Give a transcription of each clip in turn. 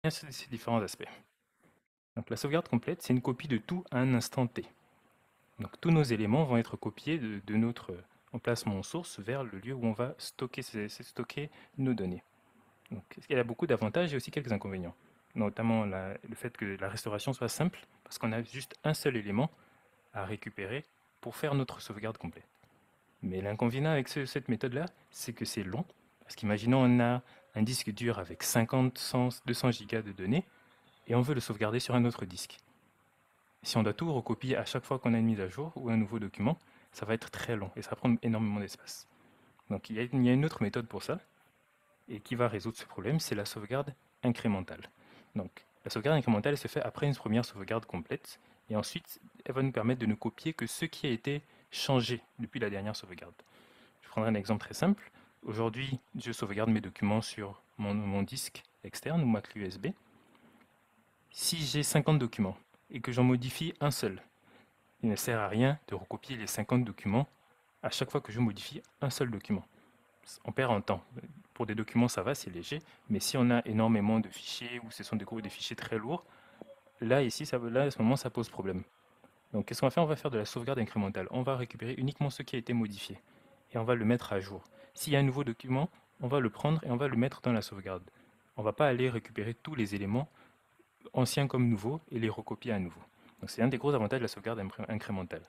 ces différents aspects. Donc la sauvegarde complète, c'est une copie de tout à un instant T. Donc tous nos éléments vont être copiés de notre emplacement source vers le lieu où on va stocker nos données. Donc il y a beaucoup d'avantages et aussi quelques inconvénients, notamment le fait que la restauration soit simple, parce qu'on a juste un seul élément à récupérer pour faire notre sauvegarde complète. Mais l'inconvénient avec cette méthode-là, c'est que c'est long, parce qu'imaginons on a un disque dur avec 50, 100, 200 gigas de données, et on veut le sauvegarder sur un autre disque. Si on doit tout recopier à chaque fois qu'on a une mise à jour ou un nouveau document, ça va être très long et ça va prendre énormément d'espace. Donc il y a une autre méthode pour ça, et qui va résoudre ce problème, c'est la sauvegarde incrémentale. Donc la sauvegarde incrémentale, elle se fait après une première sauvegarde complète, et ensuite elle va nous permettre de ne copier que ce qui a été changé depuis la dernière sauvegarde. Je prendrai un exemple très simple. Aujourd'hui, je sauvegarde mes documents sur mon disque externe ou ma clé USB. Si j'ai 50 documents et que j'en modifie un seul, il ne sert à rien de recopier les 50 documents à chaque fois que je modifie un seul document. On perd en temps. Pour des documents, ça va, c'est léger, mais si on a énormément de fichiers ou ce sont des fichiers très lourds, là, ici, là, à ce moment, ça pose problème. Donc, qu'est-ce qu'on va faire? On va faire de la sauvegarde incrémentale. On va récupérer uniquement ce qui a été modifié et on va le mettre à jour. S'il y a un nouveau document, on va le prendre et on va le mettre dans la sauvegarde. On ne va pas aller récupérer tous les éléments, anciens comme nouveaux, et les recopier à nouveau. Donc, c'est un des gros avantages de la sauvegarde incrémentale.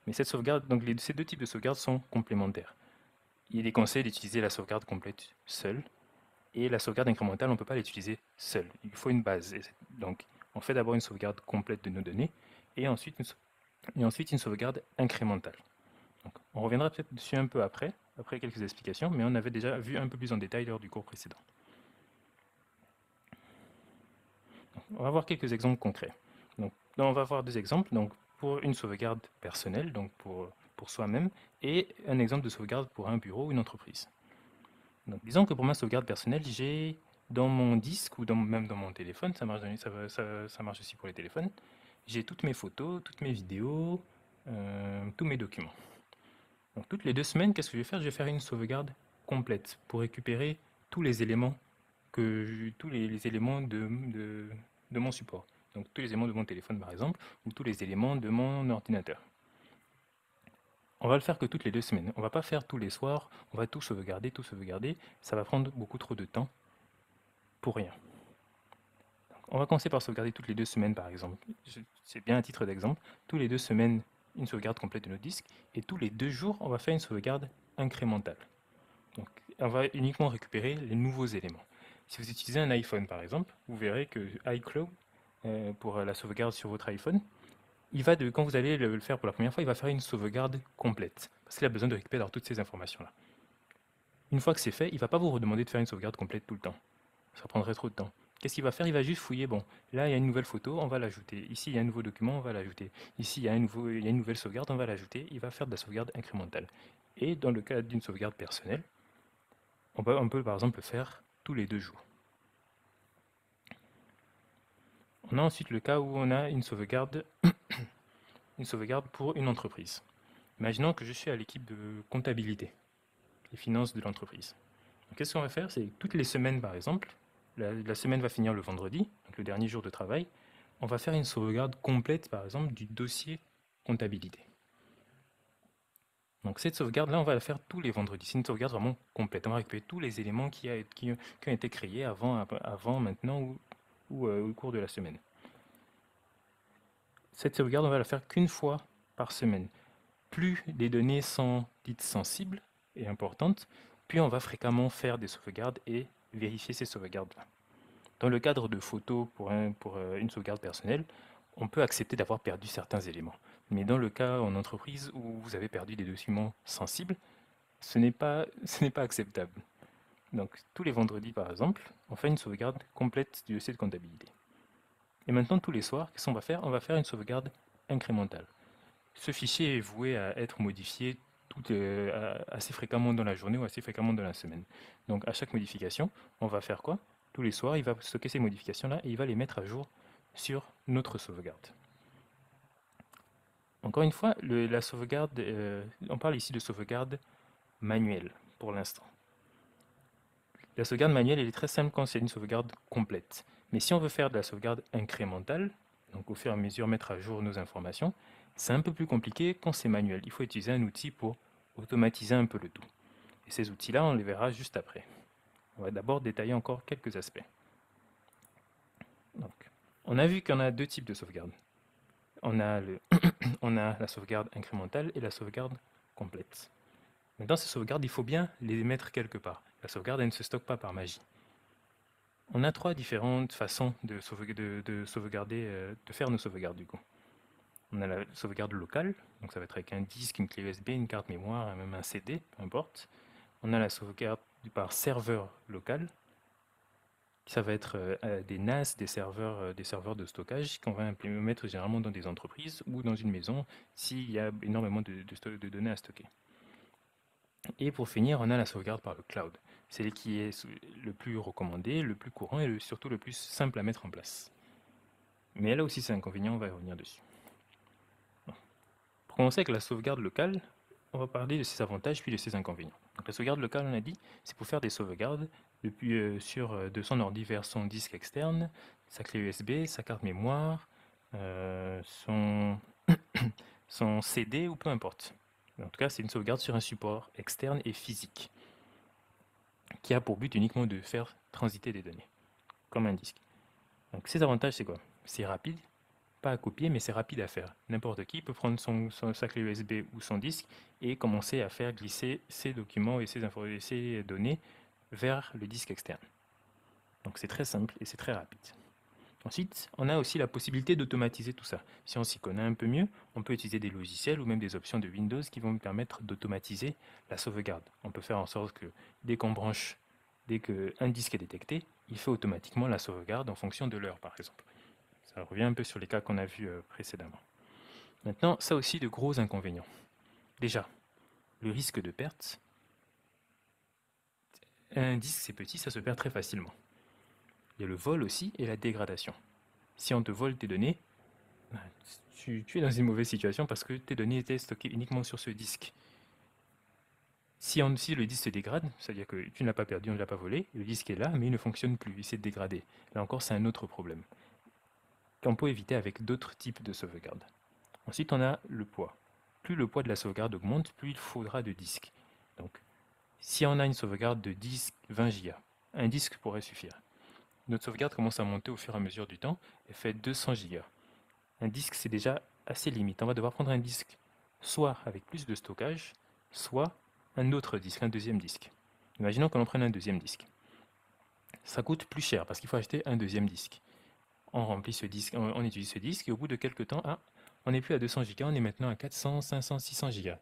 Mais cette sauvegarde, donc ces deux types de sauvegarde sont complémentaires. Il est déconseillé d'utiliser la sauvegarde complète seule, et la sauvegarde incrémentale, on ne peut pas l'utiliser seule. Il faut une base. Donc, on fait d'abord une sauvegarde complète de nos données, et ensuite une sauvegarde incrémentale. Donc, on reviendra peut-être dessus un peu après quelques explications, mais on avait déjà vu un peu plus en détail lors du cours précédent. On va voir quelques exemples concrets. Donc, là, on va voir deux exemples. Donc, pour une sauvegarde personnelle, donc pour soi-même, et un exemple de sauvegarde pour un bureau ou une entreprise. Donc, disons que pour ma sauvegarde personnelle, j'ai dans mon disque ou même dans mon téléphone, ça marche aussi pour les téléphones, j'ai toutes mes photos, toutes mes vidéos, tous mes documents. Donc, toutes les 2 semaines, qu'est-ce que je vais faire? Je vais faire une sauvegarde complète pour récupérer tous les éléments tous les éléments de mon support. Donc, tous les éléments de mon téléphone, par exemple, ou tous les éléments de mon ordinateur. On va le faire que toutes les 2 semaines. On va pas faire tous les soirs. On va tout sauvegarder, tout sauvegarder. Ça va prendre beaucoup trop de temps pour rien. Donc, on va commencer par sauvegarder toutes les 2 semaines, par exemple. C'est bien un titre d'exemple. Tous les 2 semaines, une sauvegarde complète de notre disque. Et tous les 2 jours, on va faire une sauvegarde incrémentale. Donc, on va uniquement récupérer les nouveaux éléments. Si vous utilisez un iPhone, par exemple, vous verrez que iCloud, pour la sauvegarde sur votre iPhone, quand vous allez le faire pour la première fois, il va faire une sauvegarde complète. Parce qu'il a besoin de récupérer toutes ces informations-là. Une fois que c'est fait, il ne va pas vous redemander de faire une sauvegarde complète tout le temps. Ça prendrait trop de temps. Qu'est-ce qu'il va faire? Il va juste fouiller, bon, là il y a une nouvelle photo, on va l'ajouter. Ici il y a un nouveau document, on va l'ajouter. Ici il y a une nouvelle sauvegarde, on va l'ajouter. Il va faire de la sauvegarde incrémentale. Et dans le cas d'une sauvegarde personnelle, on peut par exemple le faire tous les 2 jours. On a ensuite le cas où on a une sauvegarde pour une entreprise. Imaginons que je suis à l'équipe de comptabilité, les finances de l'entreprise. Qu'est-ce qu'on va faire? C'est toutes les semaines, par exemple, la semaine va finir le vendredi, donc le dernier jour de travail, on va faire une sauvegarde complète, par exemple, du dossier comptabilité. Donc cette sauvegarde-là, on va la faire tous les vendredis. C'est une sauvegarde vraiment complète. On va récupérer tous les éléments qui ont été créés avant maintenant ou au cours de la semaine. Cette sauvegarde, on va la faire qu'une fois par semaine. Plus les données sont dites sensibles et importantes, puis on va fréquemment faire des sauvegardes et vérifier ces sauvegardes-là. Dans le cadre de photos pour une sauvegarde personnelle, on peut accepter d'avoir perdu certains éléments. Mais dans le cas en entreprise où vous avez perdu des documents sensibles, ce n'est pas acceptable. Donc tous les vendredis par exemple, on fait une sauvegarde complète du dossier de comptabilité. Et maintenant tous les soirs, qu'est-ce qu'on va faire? On va faire une sauvegarde incrémentale. Ce fichier est voué à être modifié assez fréquemment dans la journée ou assez fréquemment dans la semaine. Donc à chaque modification, on va faire quoi? Tous les soirs, il va stocker ces modifications-là et il va les mettre à jour sur notre sauvegarde. Encore une fois, la sauvegarde, on parle ici de sauvegarde manuelle pour l'instant. La sauvegarde manuelle, elle est très simple quand c'est une sauvegarde complète. Mais si on veut faire de la sauvegarde incrémentale, donc au fur et à mesure mettre à jour nos informations, c'est un peu plus compliqué quand c'est manuel. Il faut utiliser un outil pour automatiser un peu le tout. Et ces outils-là, on les verra juste après. On va d'abord détailler encore quelques aspects. Donc, on a vu qu'on a deux types de sauvegarde. On a, on a la sauvegarde incrémentale et la sauvegarde complète. Dans ces sauvegardes, il faut bien les mettre quelque part. La sauvegarde, elle ne se stocke pas par magie. On a trois différentes façons de sauvegarder, de faire nos sauvegardes du coup. On a la sauvegarde locale, donc ça va être avec un disque, une clé USB, une carte mémoire, même un CD, peu importe. On a la sauvegarde par serveur local. Ça va être des NAS, des serveurs de stockage qu'on va mettre généralement dans des entreprises ou dans une maison s'il y a énormément de données à stocker. Et pour finir, on a la sauvegarde par le cloud. C'est ce qui est le plus recommandé, le plus courant et surtout le plus simple à mettre en place. Mais elle a aussi ses inconvénients, on va y revenir dessus. Pour commencer avec la sauvegarde locale, on va parler de ses avantages puis de ses inconvénients. Donc, la sauvegarde locale, on a dit, c'est pour faire des sauvegardes depuis, de son ordi vers son disque externe, sa clé USB, sa carte mémoire, son, son CD ou peu importe. En tout cas, c'est une sauvegarde sur un support externe et physique qui a pour but uniquement de faire transiter des données, comme un disque. Donc, ses avantages, c'est quoi? C'est rapide, pas à copier, mais c'est rapide à faire. N'importe qui peut prendre sa clé USB ou son disque et commencer à faire glisser ses documents et ses données vers le disque externe. Donc c'est très simple et c'est très rapide. Ensuite, on a aussi la possibilité d'automatiser tout ça. Si on s'y connaît un peu mieux, on peut utiliser des logiciels ou même des options de Windows qui vont nous permettre d'automatiser la sauvegarde. On peut faire en sorte que dès qu'un disque est détecté, il fait automatiquement la sauvegarde en fonction de l'heure, par exemple. Ça revient un peu sur les cas qu'on a vus précédemment. Maintenant, ça aussi de gros inconvénients. Déjà, le risque de perte. Un disque, c'est petit, ça se perd très facilement. Il y a le vol aussi et la dégradation. Si on te vole tes données, tu es dans une mauvaise situation parce que tes données étaient stockées uniquement sur ce disque. Si le disque se dégrade, c'est-à-dire que tu ne l'as pas perdu, on ne l'a pas volé, le disque est là, mais il ne fonctionne plus, il s'est dégradé. Là encore, c'est un autre problème qu'on peut éviter avec d'autres types de sauvegarde. Ensuite, on a le poids. Plus le poids de la sauvegarde augmente, plus il faudra de disques. Donc, si on a une sauvegarde de 10-20 Go, un disque pourrait suffire. Notre sauvegarde commence à monter au fur et à mesure du temps et fait 200 Go. Un disque, c'est déjà assez limite. On va devoir prendre un disque soit avec plus de stockage, soit un autre disque, un deuxième disque. Imaginons que l'on prenne un deuxième disque. Ça coûte plus cher parce qu'il faut acheter un deuxième disque. On remplit ce disque, on utilise ce disque et au bout de quelques temps, on n'est plus à 200 Go, on est maintenant à 400, 500, 600 Go.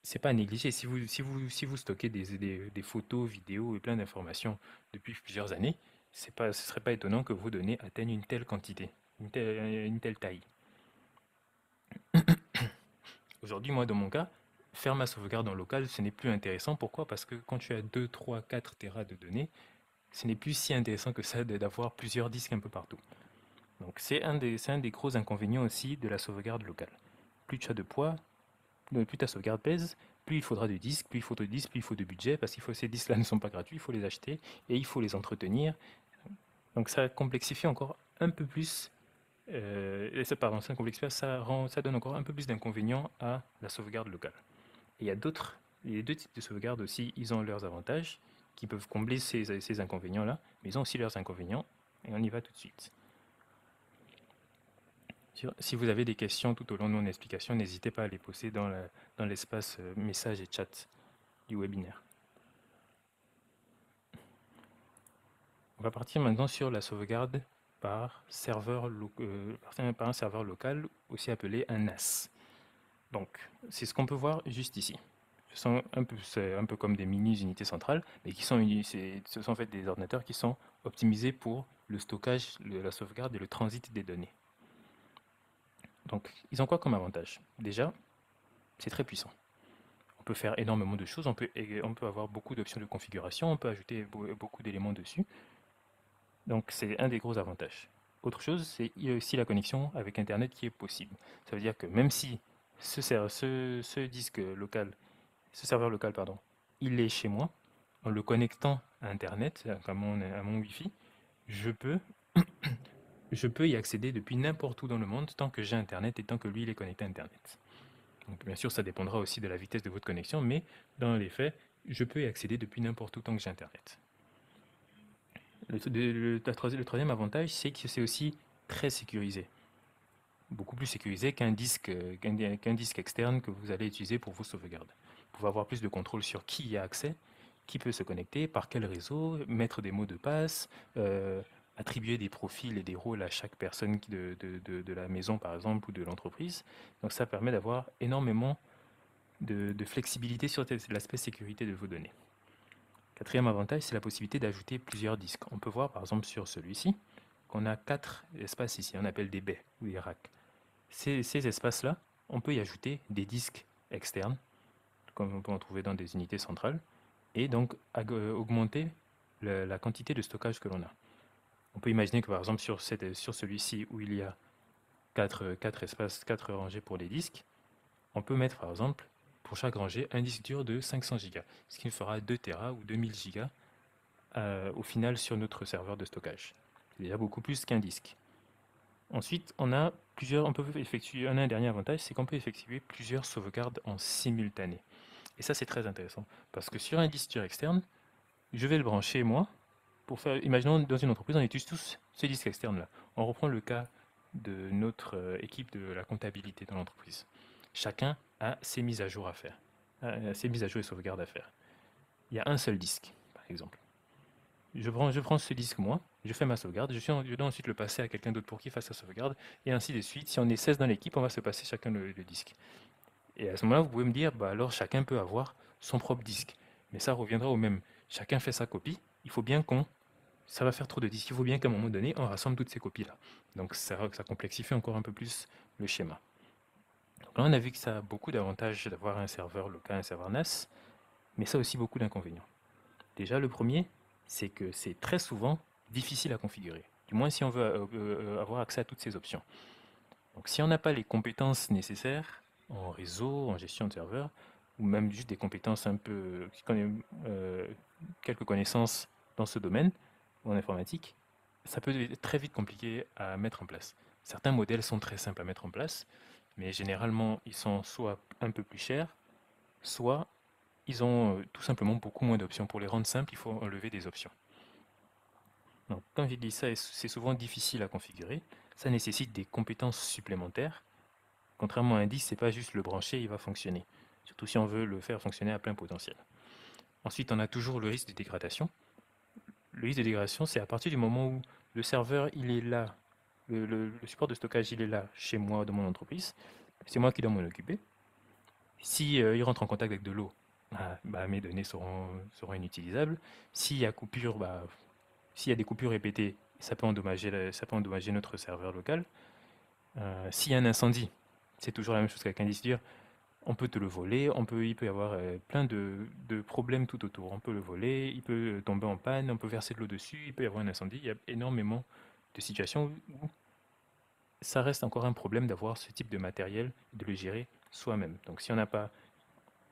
C'est pas à négliger. Si vous stockez des photos, vidéos et plein d'informations depuis plusieurs années, ce ne serait pas étonnant que vos données atteignent une telle quantité, une telle taille. Aujourd'hui, moi, dans mon cas, faire ma sauvegarde en local, ce n'est plus intéressant. Pourquoi? Parce que quand tu as 2, 3, 4 Tera de données, ce n'est plus si intéressant que ça d'avoir plusieurs disques un peu partout. Donc c'est un des gros inconvénients aussi de la sauvegarde locale. Plus tu as de poids, plus ta sauvegarde pèse, plus il faudra de disques, plus il faut de disques, plus il faut de budget, parce que ces disques-là ne sont pas gratuits, il faut les acheter et il faut les entretenir. Donc ça complexifie encore un peu plus, ça donne encore un peu plus d'inconvénients à la sauvegarde locale. Et il y a deux types de sauvegarde aussi, ils ont leurs avantages qui peuvent combler ces inconvénients-là, mais ils ont aussi leurs inconvénients, et on y va tout de suite. Si vous avez des questions tout au long de mon explication, n'hésitez pas à les poser dans l'espace message et chat du webinaire. On va partir maintenant sur la sauvegarde par un serveur local, aussi appelé un NAS. Donc, c'est ce qu'on peut voir juste ici. C'est un peu comme des mini-unités centrales, mais ce sont en fait des ordinateurs qui sont optimisés pour le stockage, la sauvegarde et le transit des données. Donc, ils ont quoi comme avantage? Déjà, c'est très puissant. On peut faire énormément de choses, on peut avoir beaucoup d'options de configuration, on peut ajouter beaucoup d'éléments dessus. Donc c'est un des gros avantages. Autre chose, c'est il y a aussi la connexion avec Internet qui est possible. Ça veut dire que même si ce disque local, ce serveur local, pardon, il est chez moi, en le connectant à Internet, à mon Wi-Fi, je peux je peux y accéder depuis n'importe où dans le monde tant que j'ai Internet et tant que lui il est connecté à Internet. Donc, bien sûr, ça dépendra aussi de la vitesse de votre connexion, mais dans les faits, je peux y accéder depuis n'importe où tant que j'ai Internet. Le troisième avantage, c'est que c'est aussi très sécurisé. Beaucoup plus sécurisé qu'un disque externe que vous allez utiliser pour vos sauvegardes. Vous pouvez avoir plus de contrôle sur qui y a accès, qui peut se connecter, par quel réseau, mettre des mots de passe, attribuer des profils et des rôles à chaque personne de la maison, par exemple, ou de l'entreprise. Donc ça permet d'avoir énormément de flexibilité sur l'aspect sécurité de vos données. Quatrième avantage, c'est la possibilité d'ajouter plusieurs disques. On peut voir par exemple sur celui-ci qu'on a 4 espaces ici, on appelle des baies ou des racks. Ces espaces-là, on peut y ajouter des disques externes, comme on peut en trouver dans des unités centrales, et donc augmenter la quantité de stockage que l'on a. On peut imaginer que par exemple sur celui-ci où il y a 4 espaces, 4 rangées pour les disques, on peut mettre par exemple pour chaque rangée un disque dur de 500 Go, ce qui nous fera 2 Tera ou 2000 Go au final sur notre serveur de stockage. C'est déjà beaucoup plus qu'un disque. Ensuite, on a un dernier avantage, c'est qu'on peut effectuer plusieurs sauvegardes en simultané. Et ça, c'est très intéressant, parce que sur un disque dur externe, je vais le brancher moi, pour faire, imaginons dans une entreprise, on utilise tous ce disque externe là. On reprend le cas de notre équipe de la comptabilité dans l'entreprise. Chacun a ses mises à jour à faire, ses mises à jour et sauvegardes à faire. Il y a un seul disque, par exemple. Je prends ce disque moi, je fais ma sauvegarde, je dois ensuite le passer à quelqu'un d'autre pour qu'il fasse sa sauvegarde, et ainsi de suite. Si on est 16 dans l'équipe, on va se passer chacun le disque. Et à ce moment-là, vous pouvez me dire, bah alors chacun peut avoir son propre disque. Mais ça reviendra au même. Chacun fait sa copie, il faut bien qu'on... Ça va faire trop de disques, il faut bien qu'à un moment donné, on rassemble toutes ces copies-là. Donc ça complexifie encore un peu plus le schéma. Donc là, on a vu que ça a beaucoup d'avantages d'avoir un serveur local, un serveur NAS, mais ça a aussi beaucoup d'inconvénients. Déjà, le premier, c'est que c'est très souvent difficile à configurer. Du moins si on veut avoir accès à toutes ces options. Donc si on n'a pas les compétences nécessaires en réseau, en gestion de serveur, ou même juste des compétences un peu, quelques connaissances dans ce domaine, ou en informatique, ça peut être très vite compliqué à mettre en place. Certains modèles sont très simples à mettre en place, mais généralement ils sont soit un peu plus chers, soit ils ont tout simplement beaucoup moins d'options. Pour les rendre simples, il faut enlever des options. Donc, comme j'ai dit, ça, c'est souvent difficile à configurer. Ça nécessite des compétences supplémentaires. Contrairement à un disque, c'est pas juste le brancher, il va fonctionner. Surtout si on veut le faire fonctionner à plein potentiel. Ensuite, on a toujours le risque de dégradation. Le risque de dégradation, c'est à partir du moment où le serveur, il est là, le support de stockage, il est là chez moi, dans mon entreprise. C'est moi qui dois m'en occuper. Si il rentre en contact avec de l'eau, mes données seront inutilisables. S'il y a coupure, s'il y a des coupures répétées, ça peut endommager notre serveur local. S'il y a un incendie, c'est toujours la même chose qu'avec un disque dur. On peut te le voler, il peut y avoir plein de problèmes tout autour. On peut le voler, il peut tomber en panne, on peut verser de l'eau dessus, il peut y avoir un incendie. Il y a énormément de situations où ça reste encore un problème d'avoir ce type de matériel, de le gérer soi-même. Donc si on n'a pas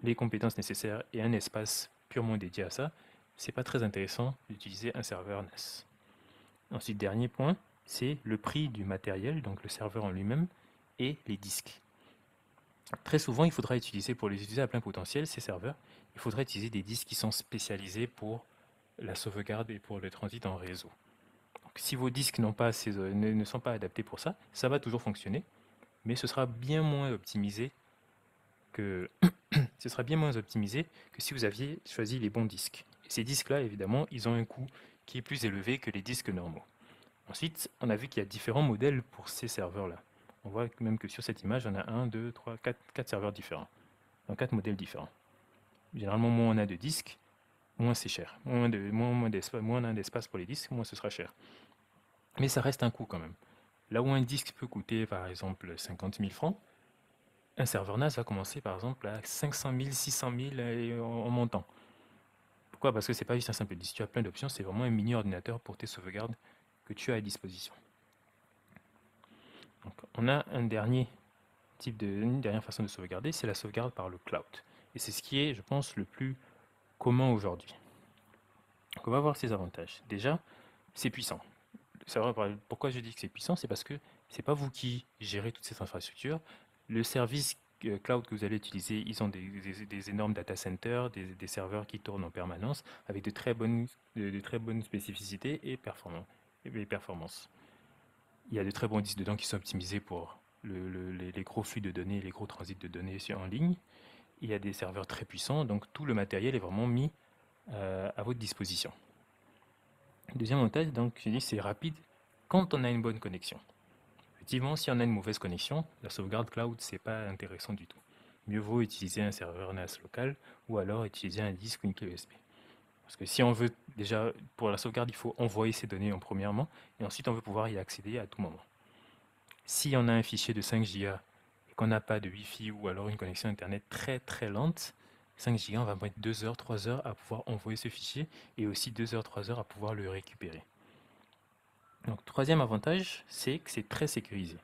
les compétences nécessaires et un espace purement dédié à ça, c'est pas très intéressant d'utiliser un serveur NAS. Ensuite, dernier point, c'est le prix du matériel, donc le serveur en lui-même, et les disques. Très souvent, il faudra utiliser, pour les utiliser à plein potentiel, ces serveurs, il faudra utiliser des disques qui sont spécialisés pour la sauvegarde et pour le transit en réseau. Donc, si vos disques ne sont pas adaptés pour ça, ça va toujours fonctionner, mais ce sera bien moins optimisé que ce sera bien moins optimisé que si vous aviez choisi les bons disques. Et ces disques-là, évidemment, ils ont un coût qui est plus élevé que les disques normaux. Ensuite, on a vu qu'il y a différents modèles pour ces serveurs-là. On voit même que sur cette image, on a 1, 2, 3, 4 serveurs différents. Donc 4 modèles différents. Généralement, moins on a de disques, moins c'est cher. Moins on a d'espace pour les disques, moins ce sera cher. Mais ça reste un coût quand même. Là où un disque peut coûter par exemple 50 000 francs, un serveur NAS va commencer par exemple à 500 000, 600 000 en montant. Pourquoi? Parce que c'est pas juste un simple disque, tu as plein d'options, c'est vraiment un mini ordinateur pour tes sauvegardes que tu as à disposition. Donc, on a une dernière façon de sauvegarder, c'est la sauvegarde par le cloud. Et c'est ce qui est, je pense, le plus commun aujourd'hui. Donc, on va voir ses avantages. Déjà, c'est puissant. pourquoi je dis que c'est puissant, c'est parce que c'est pas vous qui gérez toutes ces infrastructures. Le service cloud que vous allez utiliser, ils ont des énormes data centers, des serveurs qui tournent en permanence avec de très bonnes spécificités et performances. Il y a de très bons disques dedans qui sont optimisés pour les gros flux de données, les gros transits de données en ligne. Il y a des serveurs très puissants, donc tout le matériel est vraiment mis à votre disposition. Deuxième avantage, donc, je dis, c'est rapide quand on a une bonne connexion. Effectivement, si on a une mauvaise connexion, la sauvegarde cloud, c'est pas intéressant du tout. Mieux vaut utiliser un serveur NAS local ou alors utiliser un disque ou une clé USB. Parce que si on veut, déjà, pour la sauvegarde, il faut envoyer ces données en premièrement, et ensuite on veut pouvoir y accéder à tout moment. Si on a un fichier de 5 Go et qu'on n'a pas de Wi-Fi ou alors une connexion Internet très très lente, 5 Go, on va mettre 2 heures, 3 heures à pouvoir envoyer ce fichier et aussi 2 heures, 3 heures à pouvoir le récupérer. Donc, troisième avantage, c'est que c'est très sécurisé.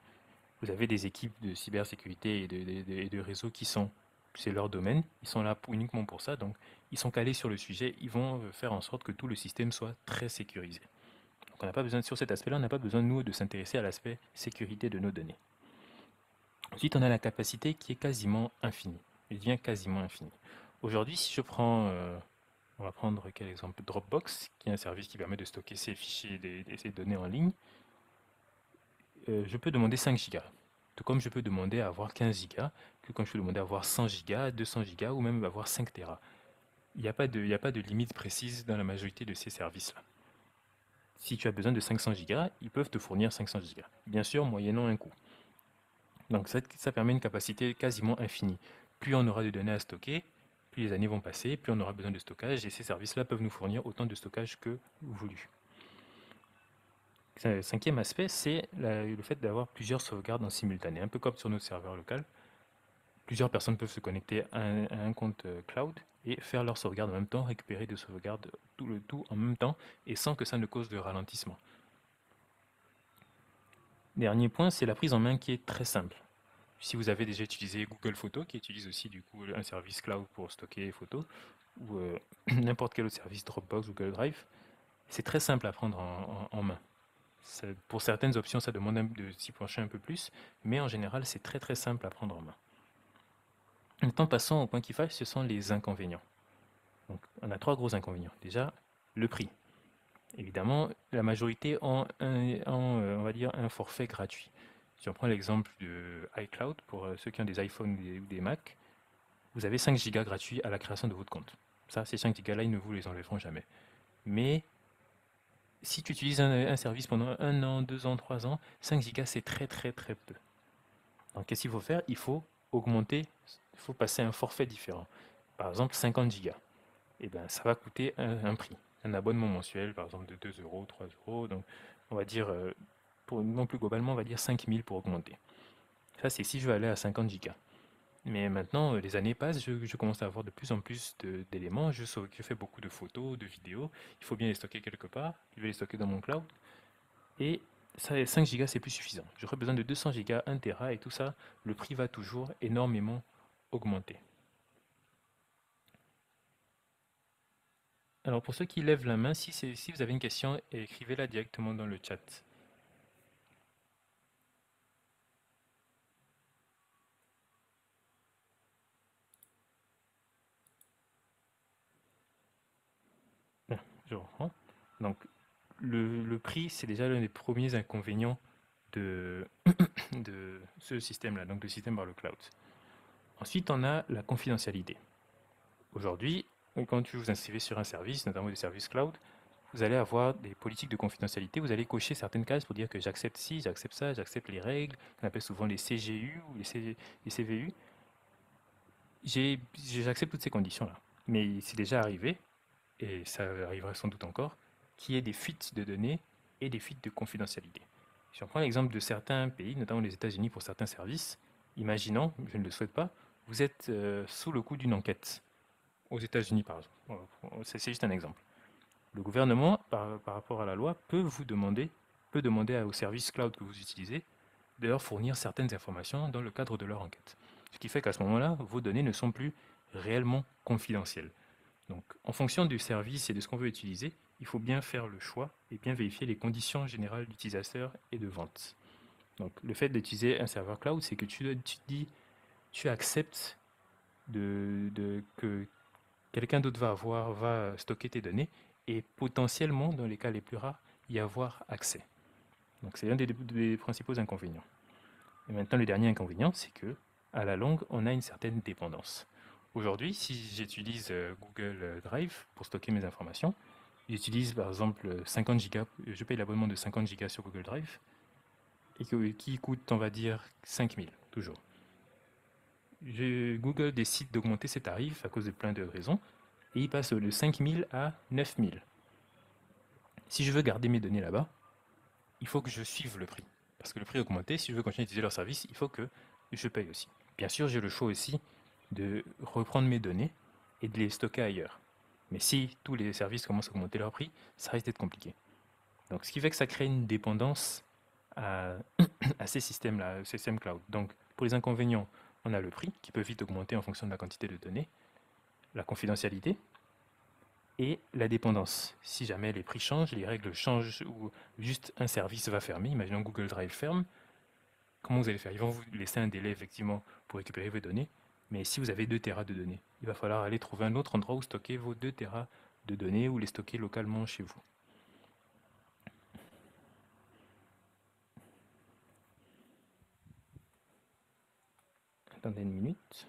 Vous avez des équipes de cybersécurité et de réseau qui sont, c'est leur domaine, ils sont là uniquement pour ça, donc ils sont calés sur le sujet, ils vont faire en sorte que tout le système soit très sécurisé. Donc on n'a pas besoin, sur cet aspect-là, on n'a pas besoin, nous, de s'intéresser à l'aspect sécurité de nos données. Ensuite, on a la capacité qui est quasiment infinie. Elle devient quasiment infinie. Aujourd'hui, si je prends, on va prendre quel exemple? Dropbox, qui est un service qui permet de stocker ses fichiers et ses données en ligne. Je peux demander 5 gigas. Tout comme je peux demander à avoir 15 gigas, que comme je peux demander à avoir 100 gigas, 200 gigas ou même avoir 5 Tera. Il n'y a pas de limite précise dans la majorité de ces services-là. Si tu as besoin de 500 gigas, ils peuvent te fournir 500 gigas. Bien sûr, moyennant un coût. Donc ça permet une capacité quasiment infinie. Plus on aura de données à stocker, plus les années vont passer, plus on aura besoin de stockage, et ces services-là peuvent nous fournir autant de stockage que voulu. Cinquième aspect, c'est le fait d'avoir plusieurs sauvegardes en simultané, un peu comme sur notre serveur local. Plusieurs personnes peuvent se connecter à un compte cloud et faire leur sauvegarde en même temps, récupérer des sauvegardes, tout le tout en même temps, et sans que ça ne cause de ralentissement. Dernier point, c'est la prise en main qui est très simple. Si vous avez déjà utilisé Google Photos, qui utilise aussi du coup un service cloud pour stocker les photos, ou n'importe quel autre service, Dropbox, Google Drive, c'est très simple à prendre en main. Pour certaines options, ça demande de s'y pencher un peu plus, mais en général, c'est très très simple à prendre en main. Maintenant, passons au point qui fâche, ce sont les inconvénients. Donc, on a trois gros inconvénients. Déjà, le prix. Évidemment, la majorité ont on va dire, un forfait gratuit. Si on prend l'exemple de iCloud, pour ceux qui ont des iPhones ou des Mac, vous avez 5 Go gratuits à la création de votre compte. Ça, ces 5 Go là, ils ne vous les enlèveront jamais. Mais si tu utilises un service pendant 1 an, 2 ans, 3 ans, 5 Go c'est très très très peu. Donc qu'est-ce qu'il faut faire? Il faut augmenter, il faut passer à un forfait différent. Par exemple, 50 Go. Et ben, ça va coûter un prix. Un abonnement mensuel, par exemple, de 2 euros, 3 euros. Donc, on va dire, non plus globalement, on va dire 5 000 pour augmenter. Ça, c'est si je veux aller à 50 Go. Mais maintenant, les années passent, je commence à avoir de plus en plus d'éléments. Je fais beaucoup de photos, de vidéos. Il faut bien les stocker quelque part. Je vais les stocker dans mon cloud. Et ça, 5 Go, c'est plus suffisant. J'aurais besoin de 200 Go, 1 Tera et tout ça. Le prix va toujours énormément augmenter. Alors pour ceux qui lèvent la main, si vous avez une question, écrivez-la directement dans le chat. Bien, je reprends. Donc le prix, c'est déjà l'un des premiers inconvénients de, de ce système-là, donc le système par le cloud. Ensuite, on a la confidentialité. Aujourd'hui, quand tu vous inscrivez sur un service, notamment des services cloud, vous allez avoir des politiques de confidentialité. Vous allez cocher certaines cases pour dire que j'accepte ci, j'accepte ça, j'accepte les règles, qu'on appelle souvent les CGU ou les CVU. J'accepte toutes ces conditions-là. Mais c'est déjà arrivé, et ça arrivera sans doute encore, qu'il y ait des fuites de données et des fuites de confidentialité. Si on prend l'exemple de certains pays, notamment les États-Unis pour certains services, imaginons, je ne le souhaite pas, vous êtes sous le coup d'une enquête aux États-Unis par exemple. C'est juste un exemple. Le gouvernement, par rapport à la loi, peut demander aux services cloud que vous utilisez de leur fournir certaines informations dans le cadre de leur enquête. Ce qui fait qu'à ce moment-là, vos données ne sont plus réellement confidentielles. Donc, en fonction du service et de ce qu'on veut utiliser, il faut bien faire le choix et bien vérifier les conditions générales d'utilisateur et de vente. Donc, le fait d'utiliser un serveur cloud, c'est que tu acceptes que quelqu'un d'autre va stocker tes données et potentiellement, dans les cas les plus rares, y avoir accès. Donc, c'est un des principaux inconvénients. Et maintenant, le dernier inconvénient, c'est que, à la longue, on a une certaine dépendance. Aujourd'hui, si j'utilise Google Drive pour stocker mes informations, j'utilise par exemple 50 gigas, je paye l'abonnement de 50 gigas sur Google Drive, et qui coûte, on va dire, 5000, toujours. Google décide d'augmenter ses tarifs à cause de plein de raisons, et il passe de 5000 à 9000. Si je veux garder mes données là-bas, il faut que je suive le prix. Parce que le prix a augmenté, si je veux continuer à utiliser leur service, il faut que je paye aussi. Bien sûr, j'ai le choix aussi de reprendre mes données et de les stocker ailleurs. Mais si tous les services commencent à augmenter leur prix, ça risque d'être compliqué. Donc, ce qui fait que ça crée une dépendance à, à ces systèmes-là, ces systèmes cloud. Donc, pour les inconvénients, on a le prix qui peut vite augmenter en fonction de la quantité de données, la confidentialité et la dépendance. Si jamais les prix changent, les règles changent ou juste un service va fermer, imaginons Google Drive ferme, comment vous allez faire? Ils vont vous laisser un délai effectivement pour récupérer vos données, mais si vous avez 2 Tera de données, il va falloir aller trouver un autre endroit où stocker vos 2 Tera de données ou les stocker localement chez vous. Attendez une minute.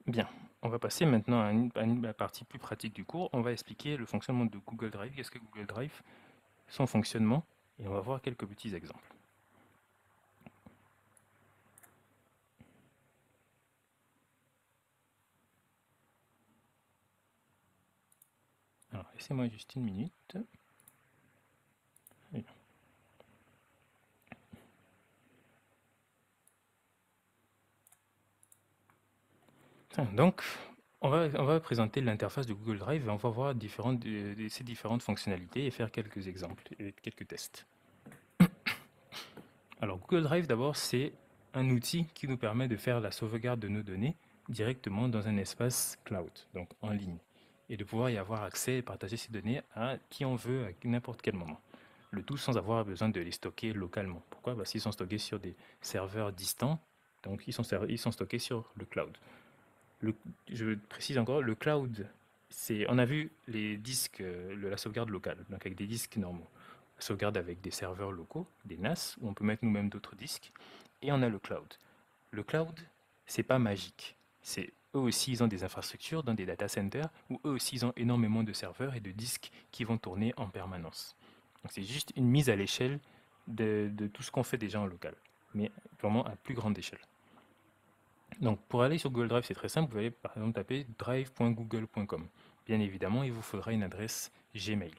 Bien, on va passer maintenant à la partie plus pratique du cours. On va expliquer le fonctionnement de Google Drive, qu'est-ce que Google Drive, son fonctionnement, et on va voir quelques petits exemples. Alors, laissez-moi juste une minute. Donc, on va présenter l'interface de Google Drive et on va voir ces différentes fonctionnalités et faire quelques exemples et quelques tests. Alors, Google Drive, d'abord, c'est un outil qui nous permet de faire la sauvegarde de nos données directement dans un espace cloud, donc en ligne, et de pouvoir y avoir accès et partager ces données à qui on veut à n'importe quel moment. Le tout sans avoir besoin de les stocker localement. Pourquoi? Parce qu'ils sont stockés sur des serveurs distants, donc ils sont stockés sur le cloud. Je précise encore, le cloud, on a vu les disques, la sauvegarde locale, donc avec des disques normaux. La sauvegarde avec des serveurs locaux, des NAS, où on peut mettre nous-mêmes d'autres disques. Et on a le cloud. Le cloud, c'est pas magique. Eux aussi, ils ont des infrastructures dans des data centers, où eux aussi, ils ont énormément de serveurs et de disques qui vont tourner en permanence. Donc c'est juste une mise à l'échelle de tout ce qu'on fait déjà en local, mais vraiment à plus grande échelle. Donc, pour aller sur Google Drive, c'est très simple. Vous allez par exemple taper drive.google.com. Bien évidemment, il vous faudra une adresse Gmail.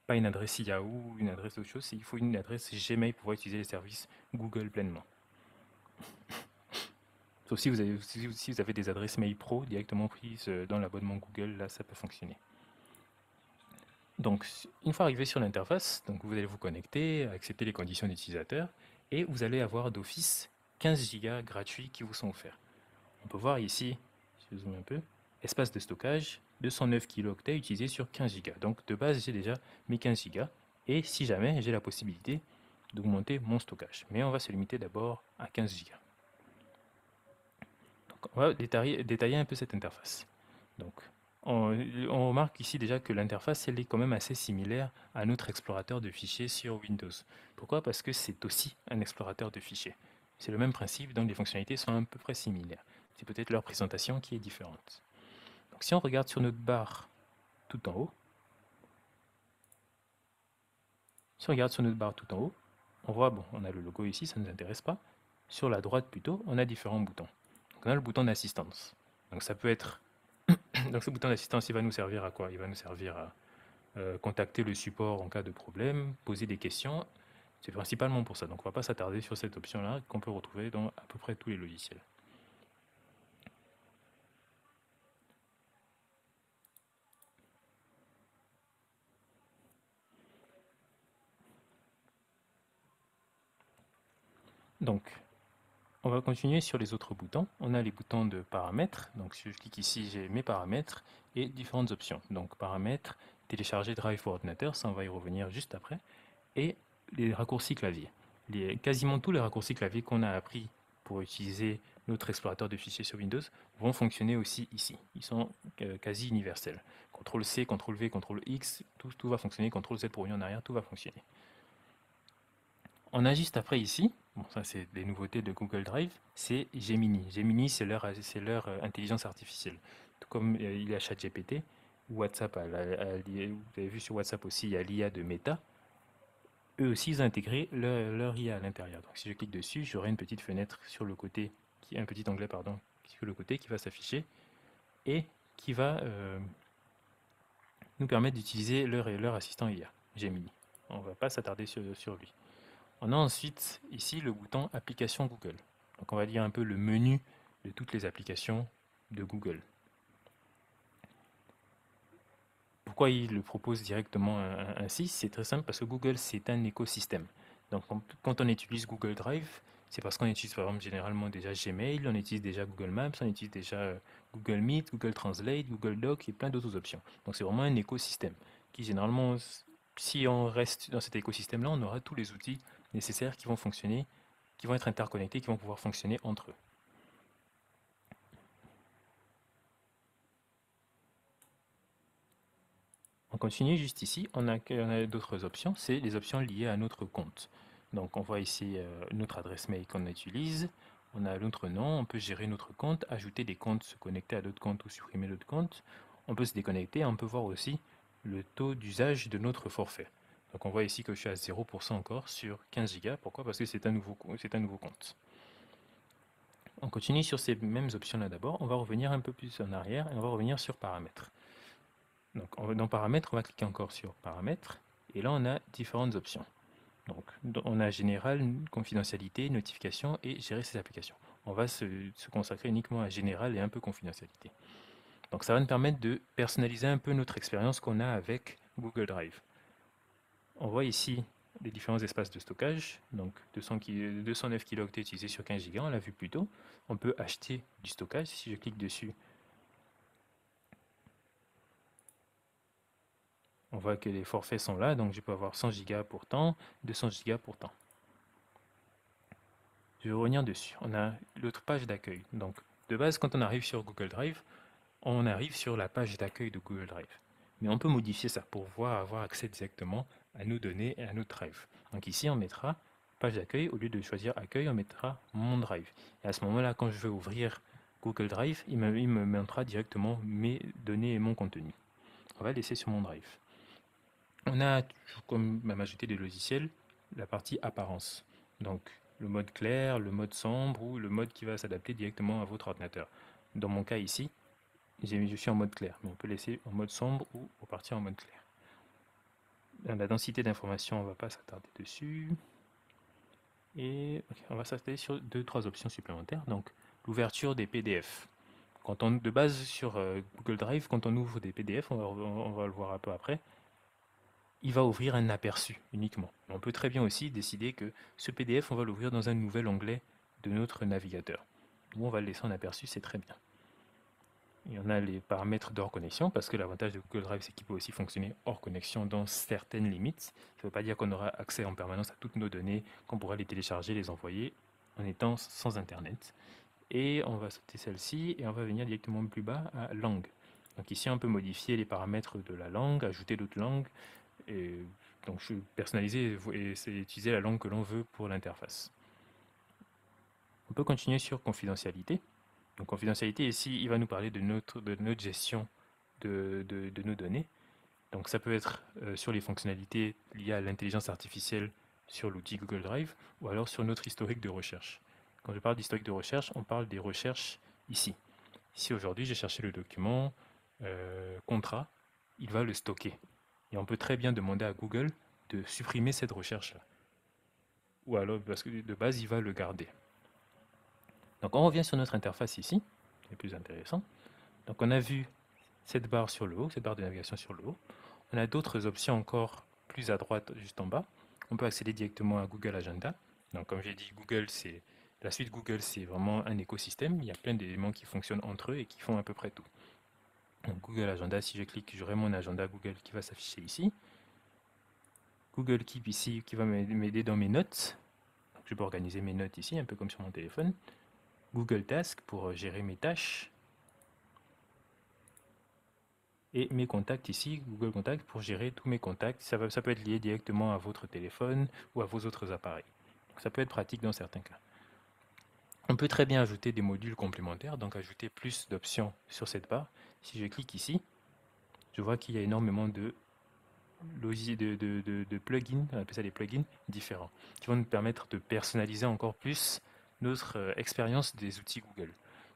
Pas une adresse Yahoo, une adresse autre chose. Il faut une adresse Gmail pour pouvoir utiliser les services Google pleinement. Sauf si vous avez des adresses mail pro directement prises dans l'abonnement Google, là, ça peut fonctionner. Donc, une fois arrivé sur l'interface, donc vous allez vous connecter, accepter les conditions d'utilisateur, et vous allez avoir d'office 15 Go gratuits qui vous sont offerts. On peut voir ici, si je zoome un peu, espace de stockage, 209 kilooctets utilisés sur 15 Go. Donc de base, j'ai déjà mes 15 Go. Et si jamais, j'ai la possibilité d'augmenter mon stockage. Mais on va se limiter d'abord à 15 Go. Donc on va détailler un peu cette interface. Donc on remarque ici déjà que l'interface elle est quand même assez similaire à notre explorateur de fichiers sur Windows. Pourquoi? Parce que c'est aussi un explorateur de fichiers. C'est le même principe, donc les fonctionnalités sont à peu près similaires. C'est peut-être leur présentation qui est différente. Donc si on regarde sur notre barre tout en haut, on voit, bon, on a le logo ici, ça ne nous intéresse pas. Sur la droite plutôt, on a différents boutons. Donc on a le bouton d'assistance. Donc ça peut être donc ce bouton d'assistance, il va nous servir à quoi? Il va nous servir à contacter le support en cas de problème, poser des questions. C'est principalement pour ça. Donc on ne va pas s'attarder sur cette option-là qu'on peut retrouver dans à peu près tous les logiciels. Donc On va continuer sur les autres boutons. On a les boutons de paramètres. Donc si je clique ici, j'ai mes paramètres et différentes options. Donc paramètres, télécharger Drive pour ordinateur, ça on va y revenir juste après. Et les raccourcis clavier. Quasiment tous les raccourcis clavier qu'on a appris pour utiliser notre explorateur de fichiers sur Windows vont fonctionner aussi ici. Ils sont quasi universels. CTRL-C, CTRL-V, CTRL-X, tout va fonctionner. CTRL-Z pour revenir en arrière, tout va fonctionner. On a juste après ici, bon ça c'est des nouveautés de Google Drive, c'est Gemini. Gemini c'est leur intelligence artificielle. Tout comme il y a ChatGPT, WhatsApp, vous avez vu sur WhatsApp aussi, il y a l'IA de Meta. Eux aussi ils ont intégré leur IA à l'intérieur. Donc si je clique dessus, j'aurai une petite fenêtre sur le côté, un petit onglet pardon, sur le côté qui va s'afficher et qui va nous permettre d'utiliser leur assistant IA, Gemini. On ne va pas s'attarder sur lui. On a ensuite ici le bouton application Google. Donc on va lire un peu le menu de toutes les applications de Google. Pourquoi il le propose directement ainsi? C'est très simple parce que Google c'est un écosystème. Donc quand on utilise Google Drive, c'est parce qu'on utilise par exemple généralement déjà Gmail, on utilise déjà Google Maps, on utilise déjà Google Meet, Google Translate, Google Doc et plein d'autres options. Donc c'est vraiment un écosystème qui généralement, si on reste dans cet écosystème-là, on aura tous les outils nécessaires qui vont fonctionner, qui vont être interconnectés, qui vont pouvoir fonctionner entre eux. On continue juste ici, on a d'autres options, c'est les options liées à notre compte. Donc on voit ici notre adresse mail qu'on utilise, on a notre nom, on peut gérer notre compte, ajouter des comptes, se connecter à d'autres comptes ou supprimer d'autres comptes. On peut se déconnecter, on peut voir aussi le taux d'usage de notre forfait. Donc on voit ici que je suis à 0% encore sur 15 Go. Pourquoi? Parce que c'est un nouveau compte. On continue sur ces mêmes options-là d'abord. On va revenir un peu plus en arrière et on va revenir sur paramètres. Donc dans paramètres, on va cliquer encore sur paramètres et là on a différentes options. Donc on a général, confidentialité, notification et gérer ses applications. On va se consacrer uniquement à général et un peu confidentialité. Donc ça va nous permettre de personnaliser un peu notre expérience qu'on a avec Google Drive. On voit ici les différents espaces de stockage, donc 209 kilooctets utilisés sur 15 Go, on l'a vu plus tôt. On peut acheter du stockage, si je clique dessus, on voit que les forfaits sont là, donc je peux avoir 100 Go pour temps, 200 Go pour temps. Je vais revenir dessus. On a l'autre page d'accueil. Donc de base, quand on arrive sur Google Drive, on arrive sur la page d'accueil de Google Drive. Mais on peut modifier ça pour pouvoir avoir accès directement à nos données et à notre drive. Donc ici, on mettra page d'accueil. Au lieu de choisir accueil, on mettra mon drive. Et à ce moment-là, quand je vais ouvrir Google Drive, il me montrera directement mes données et mon contenu. On va laisser sur mon drive. On a, comme la majorité des logiciels, la partie apparence. Donc le mode clair, le mode sombre ou le mode qui va s'adapter directement à votre ordinateur. Dans mon cas ici, je suis en mode clair, mais on peut laisser en mode sombre ou repartir en mode clair. Dans la densité d'information, on ne va pas s'attarder dessus. Et on va s'attarder sur 2-3 options supplémentaires. Donc l'ouverture des PDF. De base sur Google Drive, quand on ouvre des PDF, on va le voir un peu après, il va ouvrir un aperçu uniquement. On peut très bien aussi décider que ce PDF, on va l'ouvrir dans un nouvel onglet de notre navigateur. Nous, on va le laisser en aperçu, c'est très bien. Il y en a les paramètres d'hors connexion, parce que l'avantage de Google Drive, c'est qu'il peut aussi fonctionner hors connexion dans certaines limites. Ça ne veut pas dire qu'on aura accès en permanence à toutes nos données, qu'on pourra les télécharger, les envoyer en étant sans Internet. Et on va sauter celle-ci et on va venir directement plus bas à langue. Donc ici, on peut modifier les paramètres de la langue, ajouter d'autres langues. Et donc, je personnaliser et c'est utiliser la langue que l'on veut pour l'interface. On peut continuer sur confidentialité. Donc confidentialité, ici, il va nous parler de notre gestion de nos données. Donc ça peut être sur les fonctionnalités liées à l'intelligence artificielle sur l'outil Google Drive ou alors sur notre historique de recherche. Quand je parle d'historique de recherche, on parle des recherches ici. Ici aujourd'hui, j'ai cherché le document contrat, il va le stocker. Et on peut très bien demander à Google de supprimer cette recherche-là. Ou alors, parce que de base, il va le garder. Donc on revient sur notre interface ici, c'est plus intéressant. Donc on a vu cette barre sur le haut, cette barre de navigation sur le haut. On a d'autres options encore plus à droite, juste en bas. On peut accéder directement à Google Agenda. Donc comme j'ai dit, Google, c'est La suite Google, c'est vraiment un écosystème. Il y a plein d'éléments qui fonctionnent entre eux et qui font à peu près tout. Donc Google Agenda, si je clique, j'aurai mon agenda Google qui va s'afficher ici. Google Keep ici qui va m'aider dans mes notes. Donc, je peux organiser mes notes ici, un peu comme sur mon téléphone. Google Task pour gérer mes tâches. Et mes contacts ici, Google Contacts pour gérer tous mes contacts. Ça peut être lié directement à votre téléphone ou à vos autres appareils. Donc, ça peut être pratique dans certains cas. On peut très bien ajouter des modules complémentaires, donc ajouter plus d'options sur cette barre. Si je clique ici, je vois qu'il y a énormément de plugins, on appelle ça des plugins différents, qui vont nous permettre de personnaliser encore plus notre expérience des outils Google.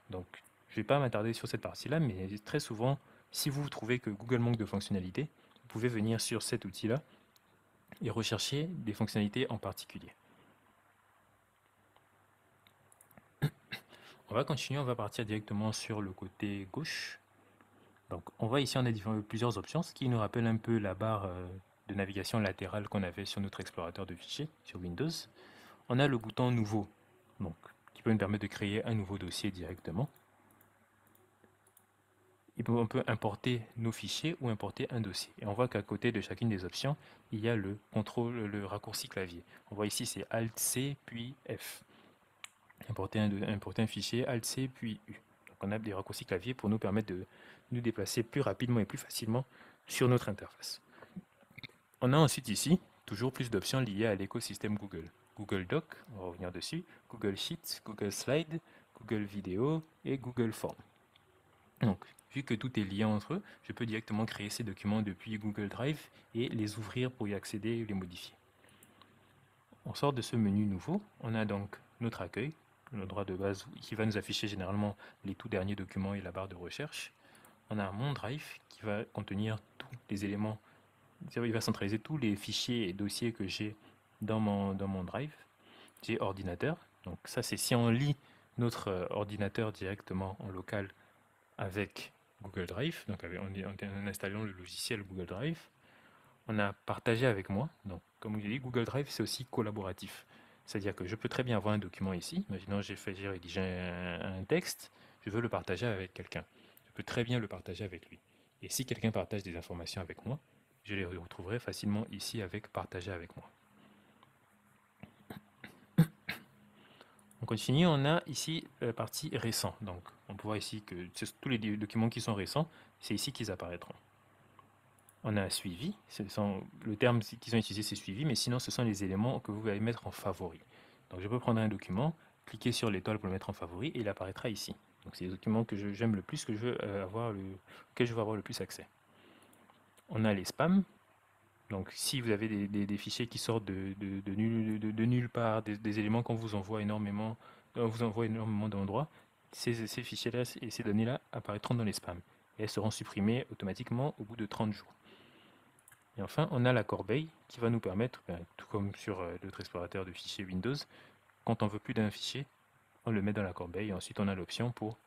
Donc, je ne vais pas m'attarder sur cette partie-là, mais très souvent, si vous trouvez que Google manque de fonctionnalités, vous pouvez venir sur cet outil-là et rechercher des fonctionnalités en particulier. On va continuer, on va partir directement sur le côté gauche. Donc, on voit ici, on a plusieurs options, ce qui nous rappelle un peu la barre de navigation latérale qu'on avait sur notre explorateur de fichiers sur Windows. On a le bouton nouveau, donc, qui peut nous permettre de créer un nouveau dossier directement. Et on peut importer nos fichiers ou importer un dossier. Et on voit qu'à côté de chacune des options, il y a le raccourci clavier. On voit ici, c'est Alt-C puis F. Importer un fichier, Alt-C puis U. Donc on a des raccourcis clavier pour nous permettre de nous déplacer plus rapidement et plus facilement sur notre interface. On a ensuite ici, toujours plus d'options liées à l'écosystème Google. Google Doc, on va revenir dessus, Google Sheets, Google Slides, Google Vidéo et Google Forms. Donc, vu que tout est lié entre eux, je peux directement créer ces documents depuis Google Drive et les ouvrir pour y accéder et les modifier. On sort de ce menu nouveau, on a donc notre accueil, l'endroit de base qui va nous afficher généralement les tout derniers documents et la barre de recherche. On a mon Drive qui va contenir tous les éléments, il va centraliser tous les fichiers et dossiers que j'ai dans mon Drive. J'ai ordinateur, donc ça c'est si on lie notre ordinateur directement en local avec Google Drive, donc en installant le logiciel Google Drive. On a partagé avec moi, donc comme je l'ai dit, Google Drive c'est aussi collaboratif. C'est-à-dire que je peux très bien avoir un document ici, imaginons j'ai rédigé un texte, je veux le partager avec quelqu'un. Je peux très bien le partager avec lui. Et si quelqu'un partage des informations avec moi, je les retrouverai facilement ici avec partager avec moi. On continue, on a ici la partie récent. Donc on peut voir ici que tous les documents qui sont récents, c'est ici qu'ils apparaîtront. On a un suivi, le terme qu'ils ont utilisé c'est suivi, mais sinon ce sont les éléments que vous allez mettre en favori. Donc je peux prendre un document, cliquer sur l'étoile pour le mettre en favori et il apparaîtra ici. Donc c'est les documents que j'aime le plus, que je veux auxquels je veux avoir le plus accès. On a les spams. Donc si vous avez des fichiers qui sortent de nulle part, des éléments qu'on vous envoie énormément, d'endroits, ces fichiers-là et ces données-là apparaîtront dans les spams. Et elles seront supprimées automatiquement au bout de 30 jours. Et enfin, on a la corbeille qui va nous permettre, tout comme sur notre explorateur de fichiers Windows, quand on veut plus d'un fichier, on le met dans la corbeille et ensuite on a l'option pour